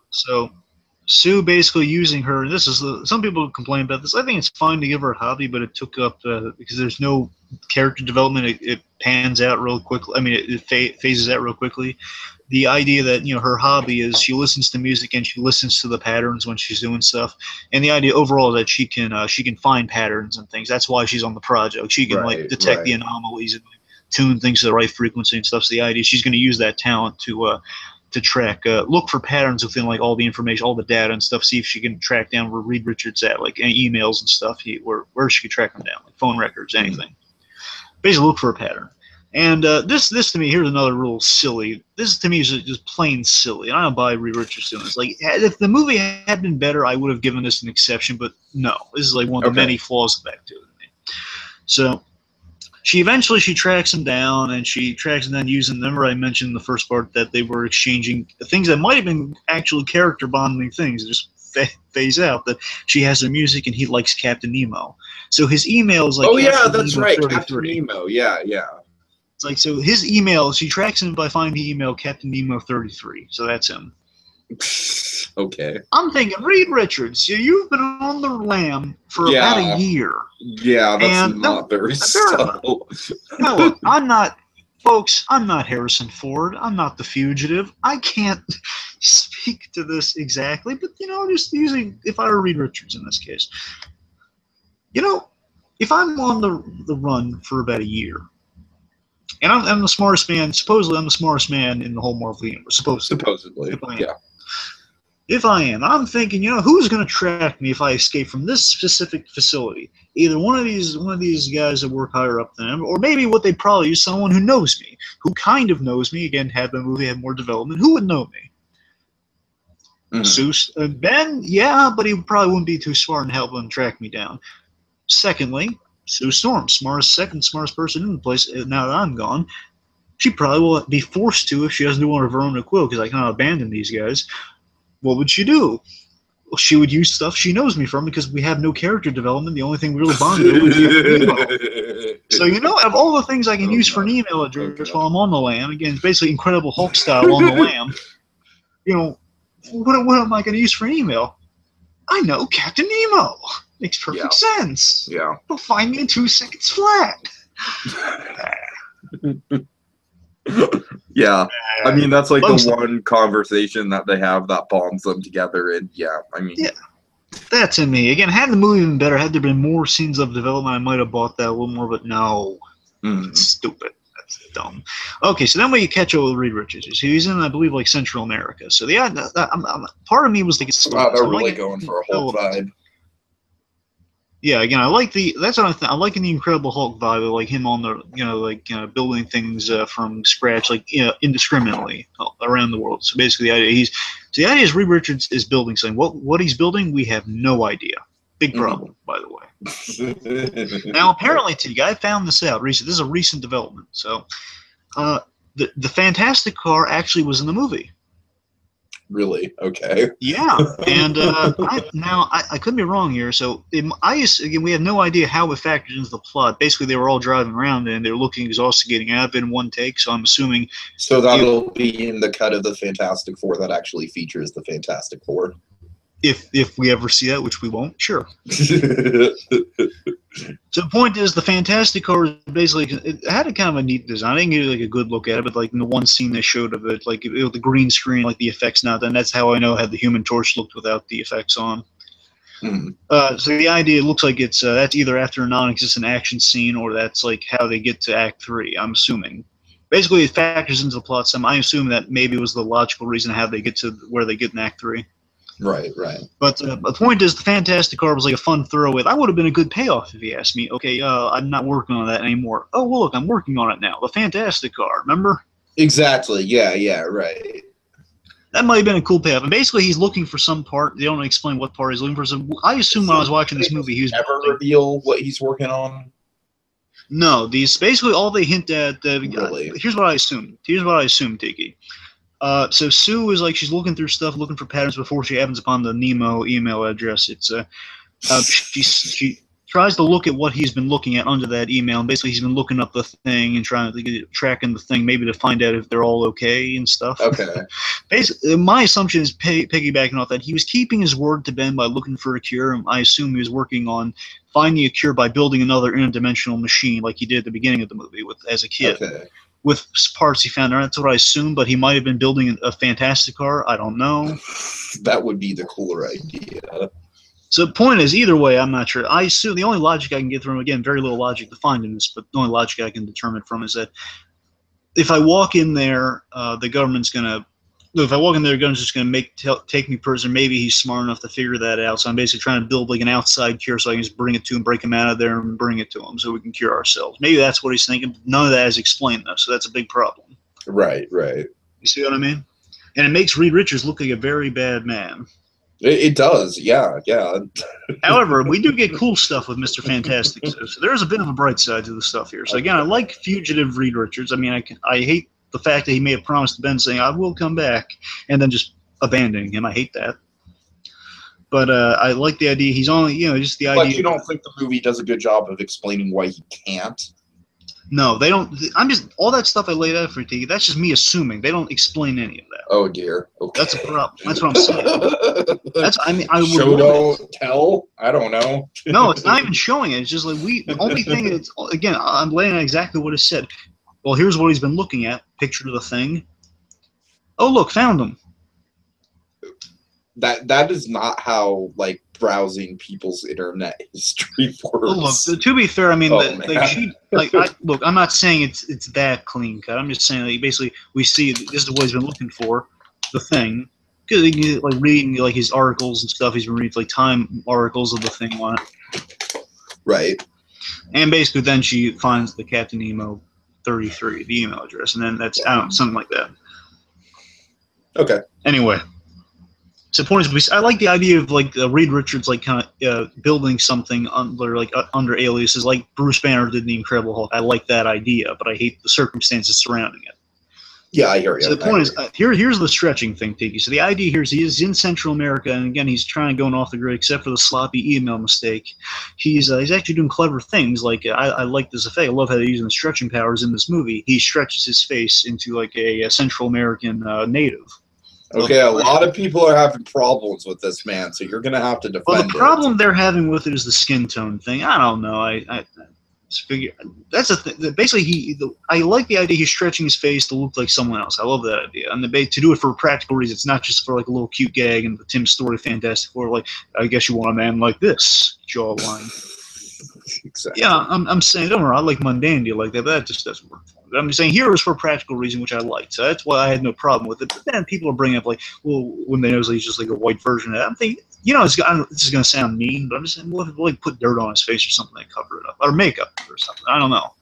Sue basically using her. This is some people complain about this. I think it's fine to give her a hobby, but it took up because there's no character development. It pans out real quickly. I mean, it phases out real quickly. The idea that, you know, her hobby is she listens to music and she listens to the patterns when she's doing stuff. And the idea overall that she can find patterns and things. That's why she's on the project. She can detect the anomalies and tune things to the right frequency and stuff. So the idea she's going to use that talent to track, look for patterns within like all the information, all the data and stuff. See if she can track down where Reed Richards at, like any emails and stuff. Where she could track them down, like phone records, anything. Basically, look for a pattern. And this to me, here's another real silly. This to me is just plain silly. And I don't buy Reed Richards doing this. Like, if the movie had been better, I would have given this an exception. But no, this is like one of the many flaws back to it. So she tracks him down, and she tracks him down using. Remember, I mentioned in the first part that they were exchanging things that might have been actually character bonding things. Just phase out that she has her music and he likes Captain Nemo. So his email is like, oh yeah, that's right, Captain Nemo. Yeah. It's like, so his email, she tracks him by finding the email Captain Nemo 33. So that's him. Okay. I'm thinking, Reed Richards, you've been on the lam for about a year. Yeah, that's not very subtle. No, look, I'm not Harrison Ford. I'm not The Fugitive. I can't speak to this exactly, but, you know, just using, if I were Reed Richards in this case, you know, if I'm on the run for about a year, and I'm the smartest man, supposedly I'm the smartest man in the whole Marvel universe, supposedly. If I am, I'm thinking, you know, who's going to track me if I escape from this specific facility? Either one of these guys that work higher up than them, or maybe what they probably use, someone who knows me, who kind of knows me. Again, had the movie had more development, who would know me? Seuss, Ben, yeah, but he probably wouldn't be too smart and help him track me down. Secondly, Sue Storm, second smartest person in the place. Now that I'm gone, she probably will be forced to if she doesn't do one of her own accord, because I cannot abandon these guys. What would she do? Well, she would use stuff she knows me from, because we have no character development. The only thing we really bonded with is email. So, you know, of all the things I can use for an email address while I'm on the lam, again, basically Incredible Hulk style on the lam, you know, what am I going to use for an email? I know, Captain Nemo. Makes perfect sense. Yeah. He'll find me in 2 seconds flat. Yeah, I mean that's like the one conversation that they have that bonds them together, and yeah, I mean, yeah, that's in me. Again, had the movie been better, had there been more scenes of development, I might have bought that a little more. But no, it's stupid. That's dumb. Okay, so then when you catch up with Reed Richards, he's in, I believe, like Central America. So part of me was thinking, wow, they're really going for a Hulk vibe. Yeah, again, I like that's what I like in the Incredible Hulk vibe, like him on the, building things from scratch, like, indiscriminately around the world. So basically, the idea is Reed Richards is building something. What he's building, we have no idea. Big problem, by the way. Now, apparently, I found this out recently. This is a recent development. So, the Fantastic Car actually was in the movie. Really? Okay. Yeah, and I could be wrong here. So again, we have no idea how it factors into the plot. Basically, they were all driving around and they're looking exhausted, getting out of it in one take. So I'm assuming. So that'll be in the cut of the Fantastic Four that actually features the Fantastic Four. If we ever see that, which we won't, sure. So the point is, the Fantastic Car basically it had a kind of a neat design. I didn't get like a good look at it, but like in the one scene they showed of it, like with the green screen, like the effects not done. That's how I know how the Human Torch looked without the effects on. So the idea looks like it's that's either after a non-existent action scene or that's like how they get to Act 3. I'm assuming. Basically, it factors into the plot some. I assume that maybe it was the logical reason how they get to where they get in Act 3. Right. But the point is, the Fantastic Car was like a fun throwaway. That would have been a good payoff if you asked me. Okay, I'm not working on that anymore. Oh, well, look, I'm working on it now. The Fantastic Car, remember? Exactly. Yeah, right. That might have been a cool payoff. And basically, he's looking for some part. They don't explain what part he's looking for. So I assume when I was watching this movie, he was never reveal what he's working on. No, these basically all they hint at. Really? Here's what I assumed. Tiki. So Sue is like she's looking through stuff, looking for patterns before she happens upon the Nemo email address. It's she tries to look at what he's been looking at under that email, and basically he's been looking up the thing and trying to tracking the thing, maybe to find out if they're all okay and stuff. Okay. Basically, my assumption is piggybacking off that he was keeping his word to Ben by looking for a cure. I assume he was working on finding a cure by building another interdimensional machine, like he did at the beginning of the movie as a kid. Okay. With parts he found. That's what I assume, but he might have been building a Fantastic Car. I don't know. That would be the cooler idea. So the point is, either way, I'm not sure. I assume the only logic I can get from, again, very little logic to find in this, but the only logic I can determine from is that if I walk in there, the government's going to If I walk in there, the gun's just going to take me prisoner. Maybe he's smart enough to figure that out. So I'm basically trying to build like an outside cure so I can just bring it to him, break him out of there, and bring it to him so we can cure ourselves. Maybe that's what he's thinking. None of that is explained, though, so that's a big problem. Right, right. You see what I mean? And it makes Reed Richards look like a very bad man. It does, yeah, yeah. However, we do get cool stuff with Mr. Fantastic. So there is a bit of a bright side to the stuff here. So again, I like fugitive Reed Richards. I mean, I hate the fact that he may have promised Ben saying, I will come back, and then just abandoning him. I hate that. But I like the idea. He's only, just the idea. But you don't think the movie does a good job of explaining why he can't? No, they don't. I'm just, all that stuff I laid out for you, that's just me assuming. They don't explain any of that. Oh, dear. Okay. That's a problem. That's what I'm saying. I would show, don't tell? I don't know. No, it's not even showing it. It's just like the only thing is, again, I'm laying out exactly what is said. Well, here's what he's been looking at. Picture of the thing. Oh, look, found him. That is not how, like, browsing people's internet history works. Well, look, to be fair, I mean, look, I'm not saying it's that clean cut. I'm just saying that basically we see this is what he's been looking for, the thing. Because he can, like, reading like his articles and stuff. He's been reading like Time articles of the thing on it. Right. And basically, then she finds the Captain Nemo 33, the email address, and then that's, I don't know, something like that. Okay. Anyway. So the point is, I like the idea of like Reed Richards like kind of building something under aliases like Bruce Banner did in The Incredible Hulk. I like that idea, but I hate the circumstances surrounding it. Yeah, I hear you. So the point is, here's the stretching thing, Tiki. So the idea here is he is in Central America, and again, he's trying to go off the grid, except for the sloppy email mistake. He's actually doing clever things. Like I like this effect. I love how they're using the stretching powers in this movie. He stretches his face into like a Central American native. Okay, a lot of people are having problems with this, man, so you're going to have to defend it. Well, the problem they're having with it is the skin tone thing. I don't know. figure. That's a thing. Basically, I like the idea he's stretching his face to look like someone else. I love that idea, and to do it for practical reasons. It's not just for like a little cute gag and the Tim Story Fantastic Four. Like, I guess you want a man like this jawline. Exactly. Yeah, I'm saying, don't worry, I like mundanity like that, but that just doesn't work for me. But I'm just saying here is for a practical reason, which I liked. So that's why I had no problem with it. But then people are bringing up, like, well, when they know he's just like a white version of that, I'm thinking, this is going to sound mean, but I'm just saying, well, if like put dirt on his face or something, they cover it up. Or makeup or something. I don't know.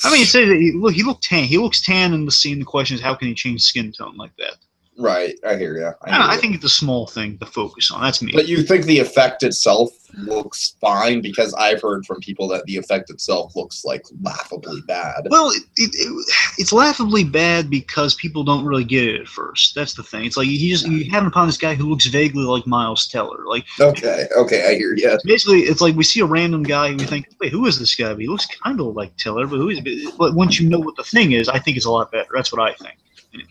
I mean, you say that he looked tan. He looks tan in the scene. The question is, how can he change skin tone like that? Right, I hear you. I think it's a small thing to focus on. That's me. But you think the effect itself looks fine? Because I've heard from people that the effect itself looks like laughably bad. Well, it's laughably bad because people don't really get it at first. That's the thing. It's like you have upon this guy who looks vaguely like Miles Teller. Like okay, I hear you. Basically, it's like we see a random guy and we think, wait, who is this guy? But he looks kind of like Teller, but who is? But once you know what the thing is, I think it's a lot better. That's what I think. Anyway.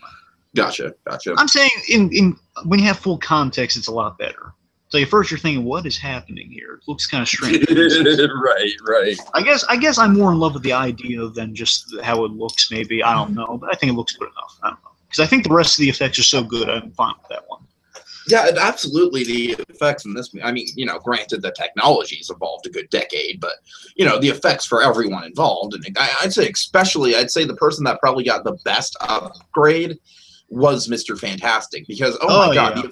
Gotcha. I'm saying in when you have full context, it's a lot better. So at first you're thinking, what is happening here? It looks kind of strange. Right. I guess I'm more in love with the idea than just how it looks. Maybe I don't know, but I think it looks good enough. I don't know because I think the rest of the effects are so good. I'm fine with that one. Yeah, absolutely. The effects in this, I mean, granted the technology's evolved a good decade, but the effects for everyone involved, and I'd say the person that probably got the best upgrade was Mr. Fantastic, because my god, yeah.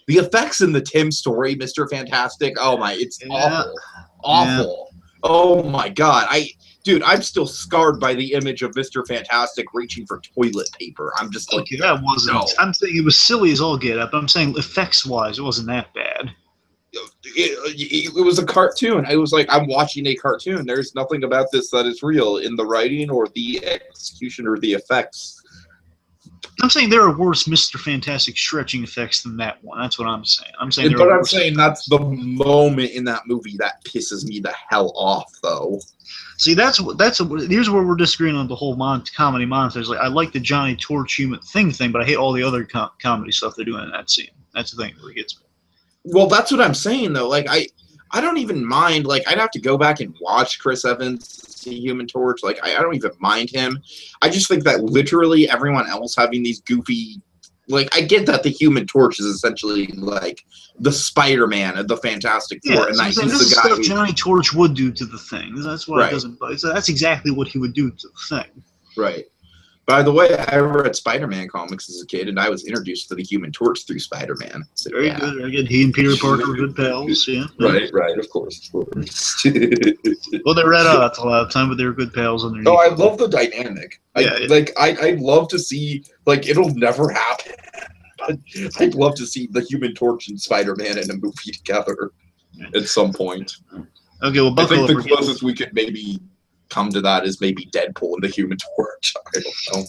the effects in the Tim Story Mr. Fantastic, it's awful. Yeah. Oh my god, I'm still scarred by the image of Mr. Fantastic reaching for toilet paper. I'm just like, okay, that wasn't. No. I'm saying it was silly as all get up. I'm saying effects wise, it wasn't that bad. It was a cartoon. I was like, I'm watching a cartoon. There's nothing about this that is real in the writing or the execution or the effects. I'm saying there are worse Mr. Fantastic stretching effects than that one. That's what I'm saying. I'm saying that's the moment in that movie that pisses me the hell off, though. See, here's where we're disagreeing on the whole comedy montage. Like, I like the Johnny Torch human thing, but I hate all the other comedy stuff they're doing in that scene. That's the thing that really gets me. Well, that's what I'm saying, though. Like, I don't even mind. Like, I'd have to go back and watch Chris Evans' Human Torch. Like, I don't even mind him. I just think that literally everyone else having these goofy... Like, I get that the Human Torch is essentially, like, the Spider-Man of the Fantastic Four. And this is stuff Johnny Torch would do to the thing. That's why it doesn't... So that's exactly what he would do to the thing. Right. By the way, I read Spider-Man comics as a kid, and I was introduced to the Human Torch through Spider-Man. So, very good. He and Peter Parker were good pals. Yeah. Right. Of course. Well, they read out a lot of time, but they were good pals underneath. Oh, I love the dynamic. I'd love to see, like, it'll never happen. I'd love to see the Human Torch and Spider-Man in a movie together at some point. Okay, well, I think the closest we could maybe come to that is maybe Deadpool and the Human Torch. I don't know.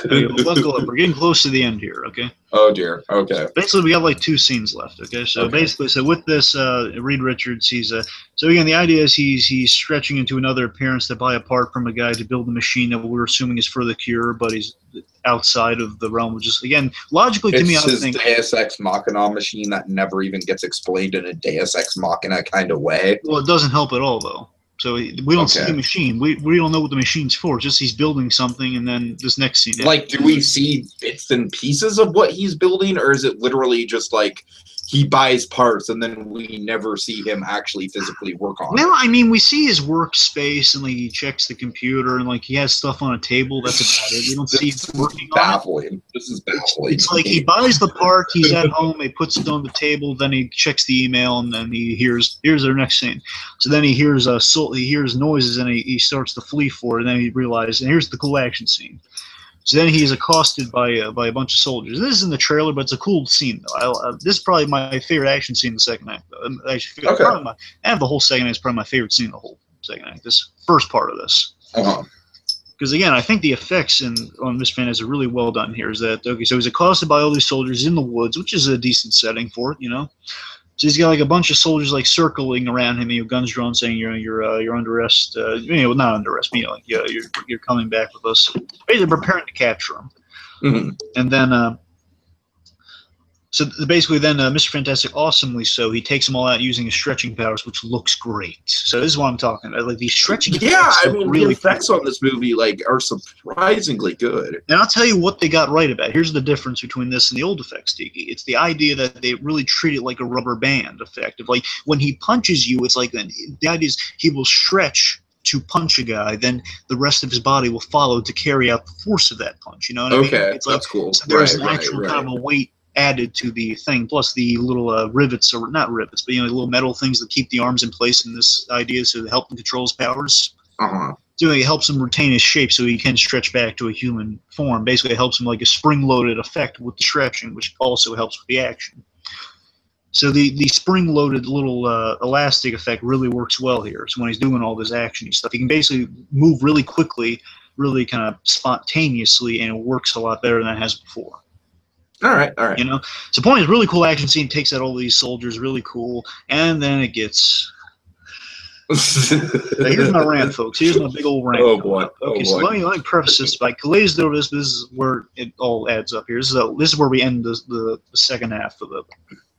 Okay, well, buckle up. We're getting close to the end here, okay? Oh, dear. Okay. Basically, we got like 2 scenes left, okay? So basically, with this, Reed Richards, so again, the idea is he's stretching into another appearance to buy a part from a guy to build a machine that we're assuming is for the cure, but he's outside of the realm, which is, again, logically to me, I would think... It's his Deus Ex Machina machine that never even gets explained in a Deus Ex Machina kind of way. Well, it doesn't help at all, though. So we don't see the machine. We don't know what the machine's for. Just he's building something, and then this next scene. Like, do we see bits and pieces of what he's building, or is it literally just like he buys parts and then we never see him actually physically work on it? Well, I mean, we see his workspace, and like he checks the computer, and like he has stuff on a table. That's about it. We don't see him working on it. This is baffling. It's like he buys the part, he's at home, he puts it on the table, then he checks the email, and then here's their next scene. So then he hears noises, and he starts to flee for it, and then he realizes, and here's the cool action scene. So then he's accosted by a bunch of soldiers. This is in the trailer, but it's a cool scene, though. This is probably my favorite action scene in the second act, though. Actually, out of the whole second act, is probably my favorite scene in the whole second act, this first part of this. Because, again, I think the effects on Miss Fan is really well done here. Is that, okay, so he's accosted by all these soldiers in the woods, which is a decent setting for it, So he's got like a bunch of soldiers like circling around him, guns drawn, saying you're under arrest. Not under arrest, you're coming back with us. They're preparing to capture him. And then So basically, then Mr. Fantastic, awesomely so, he takes them all out using his stretching powers, which looks great. So this is what I'm talking about. Like these stretching effects. Yeah, I mean, really the effects on this movie are surprisingly good. And I'll tell you what they got right about it. Here's the difference between this and the old effects, Tiki. It's the idea that they really treat it like a rubber band effect. Of like when he punches you, it's like the idea is he will stretch to punch a guy, then the rest of his body will follow to carry out the force of that punch. You know what I mean? It's that's cool. So there's an actual kind of a weight added to the thing, plus the little rivets, or not rivets, but the little metal things that keep the arms in place in this idea to help him control his powers. So it helps him retain his shape so he can stretch back to a human form. Basically, it helps him like a spring-loaded effect with the stretching, which also helps with the action. So the spring-loaded little elastic effect really works well here. So when he's doing all this action stuff, he can basically move really quickly, really kind of spontaneously, and it works a lot better than it has before. All right. You know, so the point is, really cool action scene, takes out all these soldiers, really cool, and then it gets. Now, here's my rant, folks. Here's my big old rant. Oh boy. Okay, so let me preface this by glazed over this. This is where it all adds up here. This is where we end the second half of the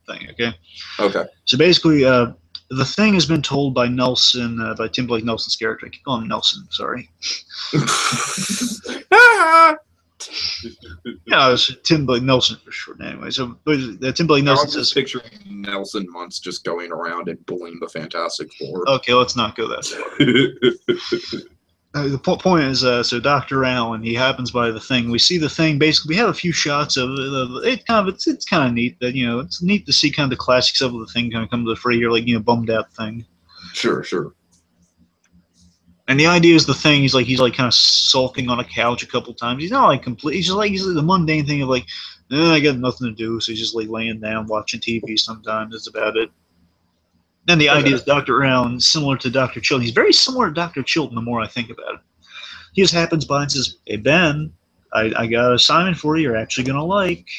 thing. Okay. Okay. So basically, the thing has been told by Nelson, by Tim Blake Nelson's character. I keep calling him Nelson. Sorry. Yeah, it's Tim Blake Nelson for short. Anyway, so Tim Blake Nelson says, picturing Nelson Muntz just going around and bullying the Fantastic Four. Okay, let's not go that far. The point is, so Dr. Allen, he happens by the thing. We see the thing. Basically, we have a few shots of it. It's kind of neat that it's neat to see kind of the classics of the thing kind of come to the fray here, like bummed out thing. Sure. And the idea is the thing. He's like kind of sulking on a couch a couple times. He's not like complete. He's like the mundane thing of like, I got nothing to do, so he's just like laying down watching TV. Sometimes that's about it. Then the idea is Dr. Allen, similar to Dr. Chilton. He's very similar to Dr. Chilton. The more I think about it, he just happens by and says, "Hey Ben, I got an assignment for you. You're actually gonna like."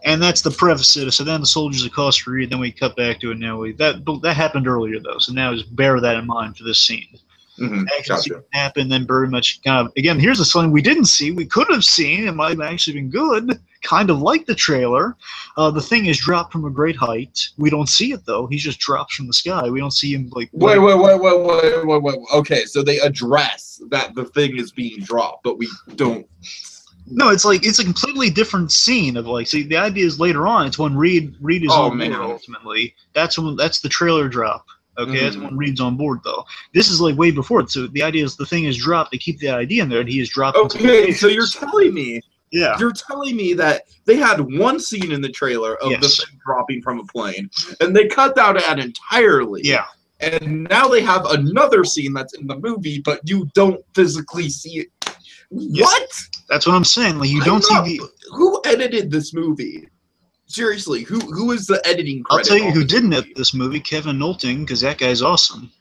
And that's the preface of it. So then the soldiers across the read. Then we cut back to it. Now that happened earlier though. So now just bear that in mind for this scene. Action happened, then very much kind of again. Here's something we didn't see. We could have seen. It might have actually been good. Kind of like the trailer. The thing is dropped from a great height. We don't see it though. He just drops from the sky. We don't see him like. Wait. Okay, so they address that the thing is being dropped, but we don't. No, it's a completely different scene of like. See, the idea is later on. It's when Reed is on board ultimately. That's the trailer drop. Okay, that's when Reed's on board though. This is like way before it. So the idea is the thing is dropped. They keep the idea in there, and he is dropped. Okay, so you're telling me. Yeah. You're telling me that they had one scene in the trailer of the thing dropping from a plane, and they cut that out entirely. Yeah. And now they have another scene that's in the movie, but you don't physically see it. Yes. What? That's what I'm saying. Like you don't see the. Who edited this movie? Seriously, who is the editing credit? I'll tell you who didn't edit this movie, Kevin Nolting, because that guy's awesome.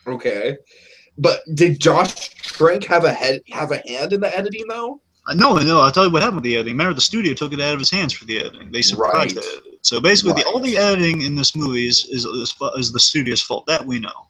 Okay. But did Josh Trank have a hand in the editing though? No. I'll tell you what happened with the editing. Remember, the studio took it out of his hands for the editing. They surprised it. So basically, all the editing in this movie is the studio's fault. That we know.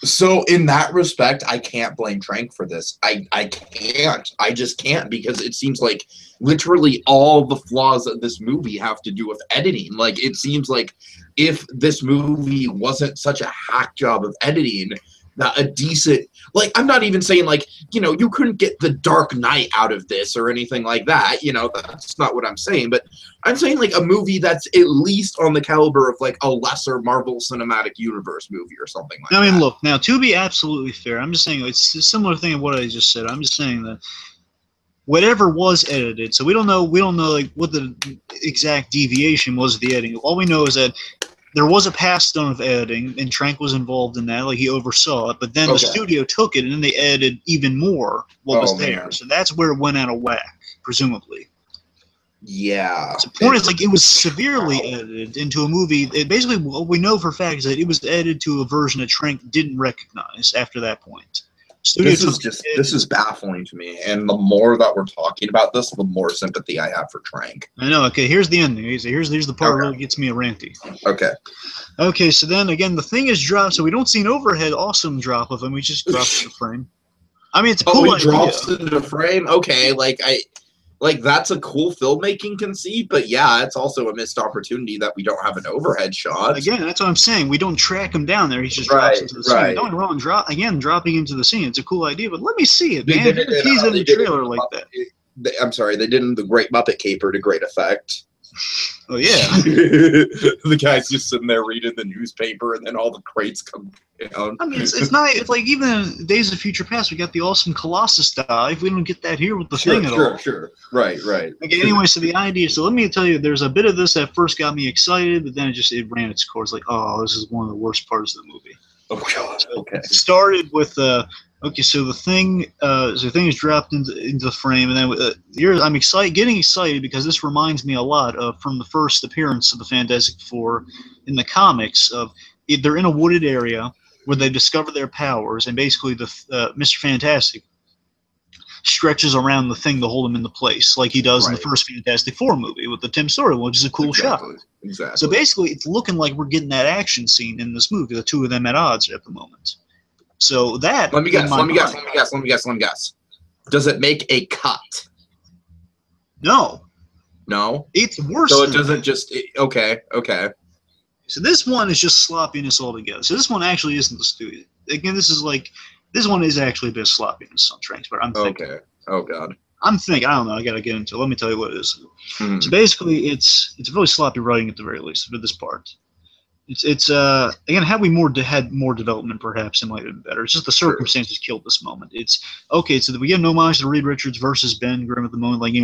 So in that respect, I can't blame Trank for this. I can't. I just can't, because it seems like literally all the flaws of this movie have to do with editing. Like, it seems like if this movie wasn't such a hack job of editing, that a decent, like, I'm not even saying like, you couldn't get The Dark Knight out of this or anything like that. That's not what I'm saying. But I'm saying like a movie that's at least on the caliber of like a lesser Marvel Cinematic Universe movie or something like that. I mean, look, now to be absolutely fair, I'm just saying it's a similar thing of what I just said. I'm just saying that whatever was edited, so we don't know like what the exact deviation was of the editing. All we know is that there was a pass done of editing, and Trank was involved in that. Like, he oversaw it, but then the studio took it, and then they edited even more what was there. Man. So that's where it went out of whack, presumably. Yeah. So the point is, like, it was severely edited into a movie. Basically, what we know for a fact is that it was edited to a version that Trank didn't recognize after that point. This is baffling to me, and the more that we're talking about this, the more sympathy I have for Trank. I know. Okay, here's the ending. Here's the part where it gets me a ranty. Okay, so then again, the thing is dropped, so we don't see an overhead awesome drop of him. We just drop the frame. I mean, it's a cool idea. Drops into the frame. Okay, like like, that's a cool filmmaking conceit, but yeah, it's also a missed opportunity that we don't have an overhead shot. Again, that's what I'm saying. We don't track him down there. He just drops into the scene. Don't get me wrong, dropping into the scene. It's a cool idea, but let me see it, man. He's in the trailer like that. I'm sorry, they did in the Great Muppet Caper to great effect. Oh, yeah. The guy's just sitting there reading the newspaper, and then all the crates come down. I mean, it's not, it's like, even in Days of Future Past, we got the awesome Colossus dive. We don't get that here with the thing at all. Sure. Right. Okay, anyway, so the idea, so let me tell you, there's a bit of this that first got me excited, but then it ran its course. Like, oh, this is one of the worst parts of the movie. Oh, God. Okay. It started with, okay, so the thing is dropped into the frame, and then here I'm getting excited because this reminds me a lot of from the first appearance of the Fantastic Four in the comics. They're in a wooded area where they discover their powers, and basically the Mr. Fantastic stretches around the thing to hold him into place, like he does in the first Fantastic Four movie with the Tim Story, which is a cool shot. Exactly. So basically, it's looking like we're getting that action scene in this movie. The two of them at odds at the moment. So that. Let me guess. Does it make a cut? No. It's worse. So it doesn't just. Okay. So this one is just sloppiness altogether. So this one actually isn't the studio. Again, this one is actually a bit sloppiness on Transport. I'm thinking. Okay. Oh, God. I'm thinking. I don't know. I gotta get into it. Let me tell you what it is. So basically, it's really sloppy writing at the very least for this part. It's again, had we had more development, perhaps it might have been better. It's just the circumstances killed this moment. It's okay. So we get an homage to Reed Richards versus Ben Grimm at the moment. Like,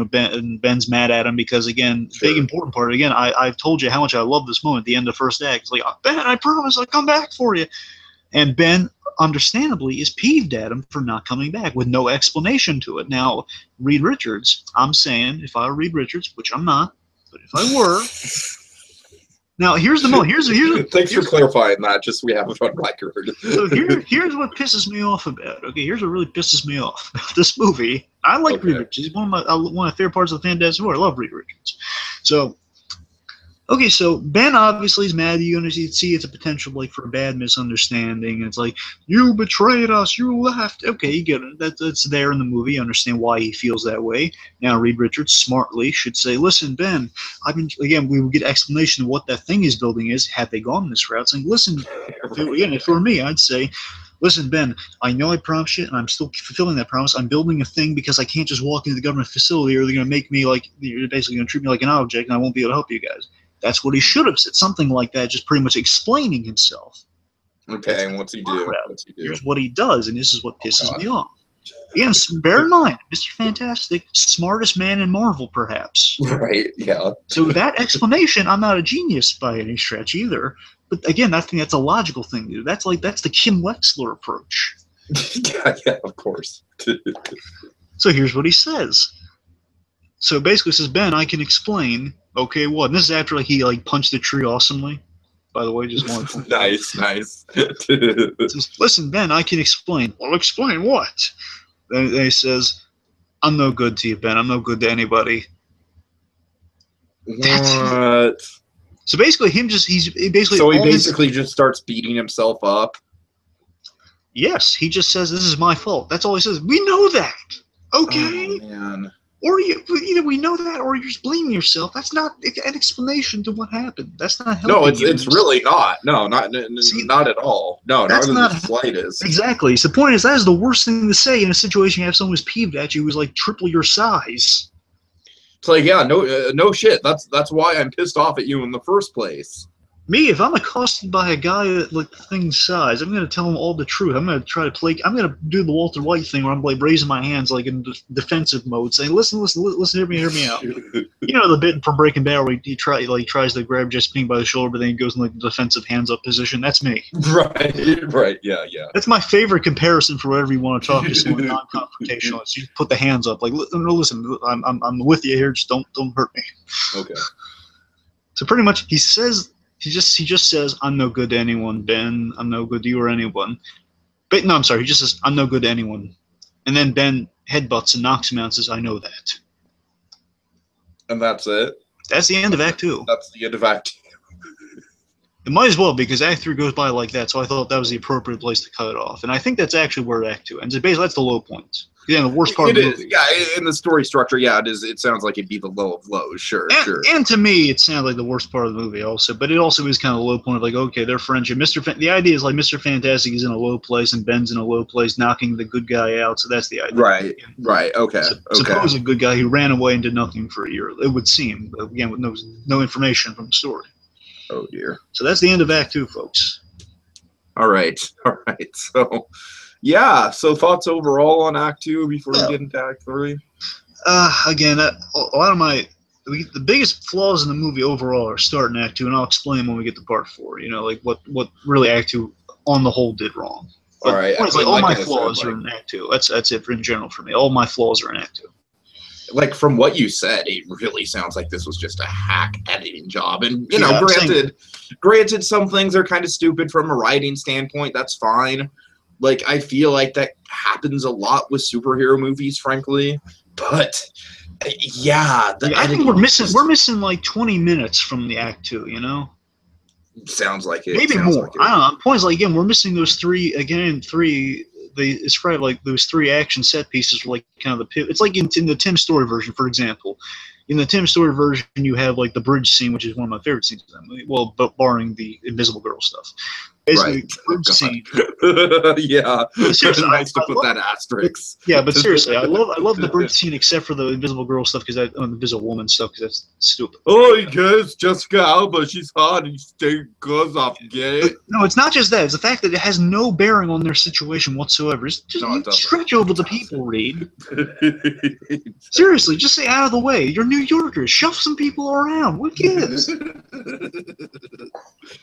Ben's mad at him because, again, big important part. Again, I've told you how much I love this moment at the end of the first act. It's like, oh, Ben, I promise I'll come back for you. And Ben, understandably, is peeved at him for not coming back with no explanation to it. Now, Reed Richards, I'm saying, if I were Reed Richards, which I'm not, but if I were. Now, here's the moment. Thanks for clarifying that. Just so we have it on record. So here's what pisses me off about. Okay, here's what really pisses me off about this movie. I like Reed Richards. He's one of my favorite parts of the Fantastic Four. I love Reed Richards. So, okay, so Ben obviously is mad. You see it's a potential for a bad misunderstanding. And it's like, you betrayed us. You left. Okay, you get it. That's there in the movie. You understand why he feels that way. Now, Reed Richards smartly should say, listen, Ben, we would get explanation of what that thing he's building is had they gone this route. Saying, listen, if it were me, I'd say, listen, Ben, I know I promised you, and I'm still fulfilling that promise. I'm building a thing because I can't just walk into the government facility, or they're going to make me you're basically going to treat me like an object, and I won't be able to help you guys. That's what he should have said. Something like that, just pretty much explaining himself. Okay, and what's he do? Here's what he does, and this is what pisses me off. Again, bear in mind, Mr. Fantastic, smartest man in Marvel, perhaps. Right, yeah. So that explanation, I'm not a genius by any stretch either. But again, I think that's a logical thing to do. That's the Kim Wexler approach. yeah, of course. So here's what he says. So basically, it says, Ben, I can explain. Okay, what? And this is after he punched the tree awesomely. By the way, just one. Nice. It says, listen, Ben, I can explain. Well, explain what? Then he says, I'm no good to you, Ben. I'm no good to anybody. What? So basically, he basically just starts beating himself up. Yes, he just says this is my fault. That's all he says. We know that. Okay. Oh, man. Or either we know that, or you're just blaming yourself. That's not an explanation to what happened. That's not helping. No, it's really not. No, not at all. No, not in the slightest. Exactly. So the point is, that is the worst thing to say in a situation you have someone who's peeved at you who's triple your size. It's like, yeah, no shit. That's why I'm pissed off at you in the first place. Me, if I'm accosted by a guy the thing's size, I'm going to tell him all the truth. I'm going to try to I'm going to do the Walter White thing where I'm raising my hands in defensive mode, saying, listen, hear me out. You know the bit from Breaking Bad where he tries to grab Jesse Pinkman by the shoulder, but then he goes in the defensive hands up position. That's me. Right, yeah. That's my favorite comparison for whatever you want to talk to someone non-confrontational. So you put the hands up, no, listen, I'm with you here. Just don't hurt me. Okay. So pretty much, he just says, I'm no good to anyone, Ben. I'm no good to you or anyone. But no, I'm sorry. He just says, I'm no good to anyone. And then Ben headbutts and knocks him out and says, I know that. And that's it? That's the end of Act 2. That's the end of Act 2. It might as well, because Act 3 goes by like that, so I thought that was the appropriate place to cut it off. And I think that's actually where Act 2 ends. Basically, that's the low point. Yeah, the worst part of the movie. Yeah, in the story structure, yeah, it is. It sounds like it'd be the low of lows, sure. And to me, it sounds like the worst part of the movie also. But it also is kind of a low point of like, okay, their friendship. The idea is like Mr. Fantastic is in a low place and Ben's in a low place, knocking the good guy out. So that's the idea. Right, okay. Suppose a good guy who ran away and did nothing for a year, it would seem, but again, with no information from the story. Oh, dear. So that's the end of Act 2, folks. All right. So... yeah, so thoughts overall on Act 2 before we get into Act 3? Again, a lot of the biggest flaws in the movie overall are starting Act 2, and I'll explain when we get to Part 4, like what really Act 2 on the whole did wrong. But all right. all my flaws are in Act 2. That's it in general for me. All my flaws are in Act 2. Like, from what you said, it really sounds like this was just a hack editing job. And, granted, some things are kind of stupid from a writing standpoint. That's fine. Like, I feel like that happens a lot with superhero movies, frankly. But, yeah. I think we're missing like 20 minutes from the Act 2, Sounds like it. Maybe more. I don't know. The point is, like, again, we're missing those three. They describe like those 3 action set pieces for like kind of the. It's like in the Tim Story version, for example. In the Tim Story version, you have like the bridge scene, which is one of my favorite scenes of that movie. Well, but barring the Invisible Girl stuff. Basically, bridge scene. Yeah, it's nice to put that asterisk. Yeah, but seriously, I love the bridge scene except for the Invisible Girl stuff the Invisible Woman stuff because that's stupid. Oh, you guys, Jessica Alba, she's hot and she's taking gloves off. Get it? No, it's not just that. It's the fact that it has no bearing on their situation whatsoever. It's just stretch over the people, Reed. Seriously, just say out of the way. You're New Yorkers. Shove some people around. What gives?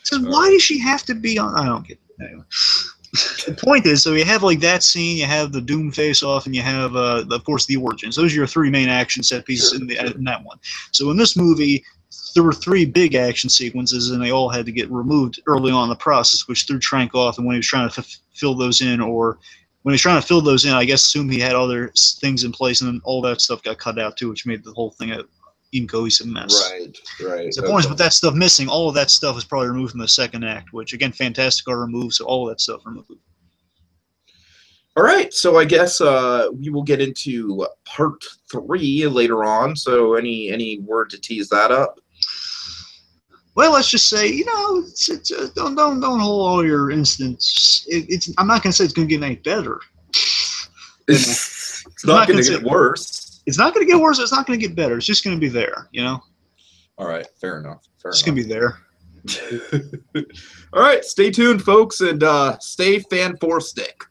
Says, why does she have to be on? I don't get it. Anyway. The point is, so you have like that scene, you have the Doom face-off, and you have, of course, the origins. Those are your 3 main action set pieces in that one. So in this movie, there were 3 big action sequences, and they all had to get removed early on in the process, which threw Trank off. And when he was trying to fill those in, I guess assumed he had other things in place, and then all that stuff got cut out too, which made the whole thing a incohesive mess. Right. So the point is, with that stuff missing, all of that stuff is probably removed from the second act, which again, Fantastic are removed, so all of that stuff removed. All right, so I guess we will get into Part 3 later on. So any word to tease that up? Well, let's just say, don't hold all your instincts. I'm not going to say it's going to get any better. It's not going to get worse. It's not going to get worse. It's not going to get better. It's just going to be there, All right, fair enough. It's going to be there. All right, stay tuned, folks, and stay Fan4stic.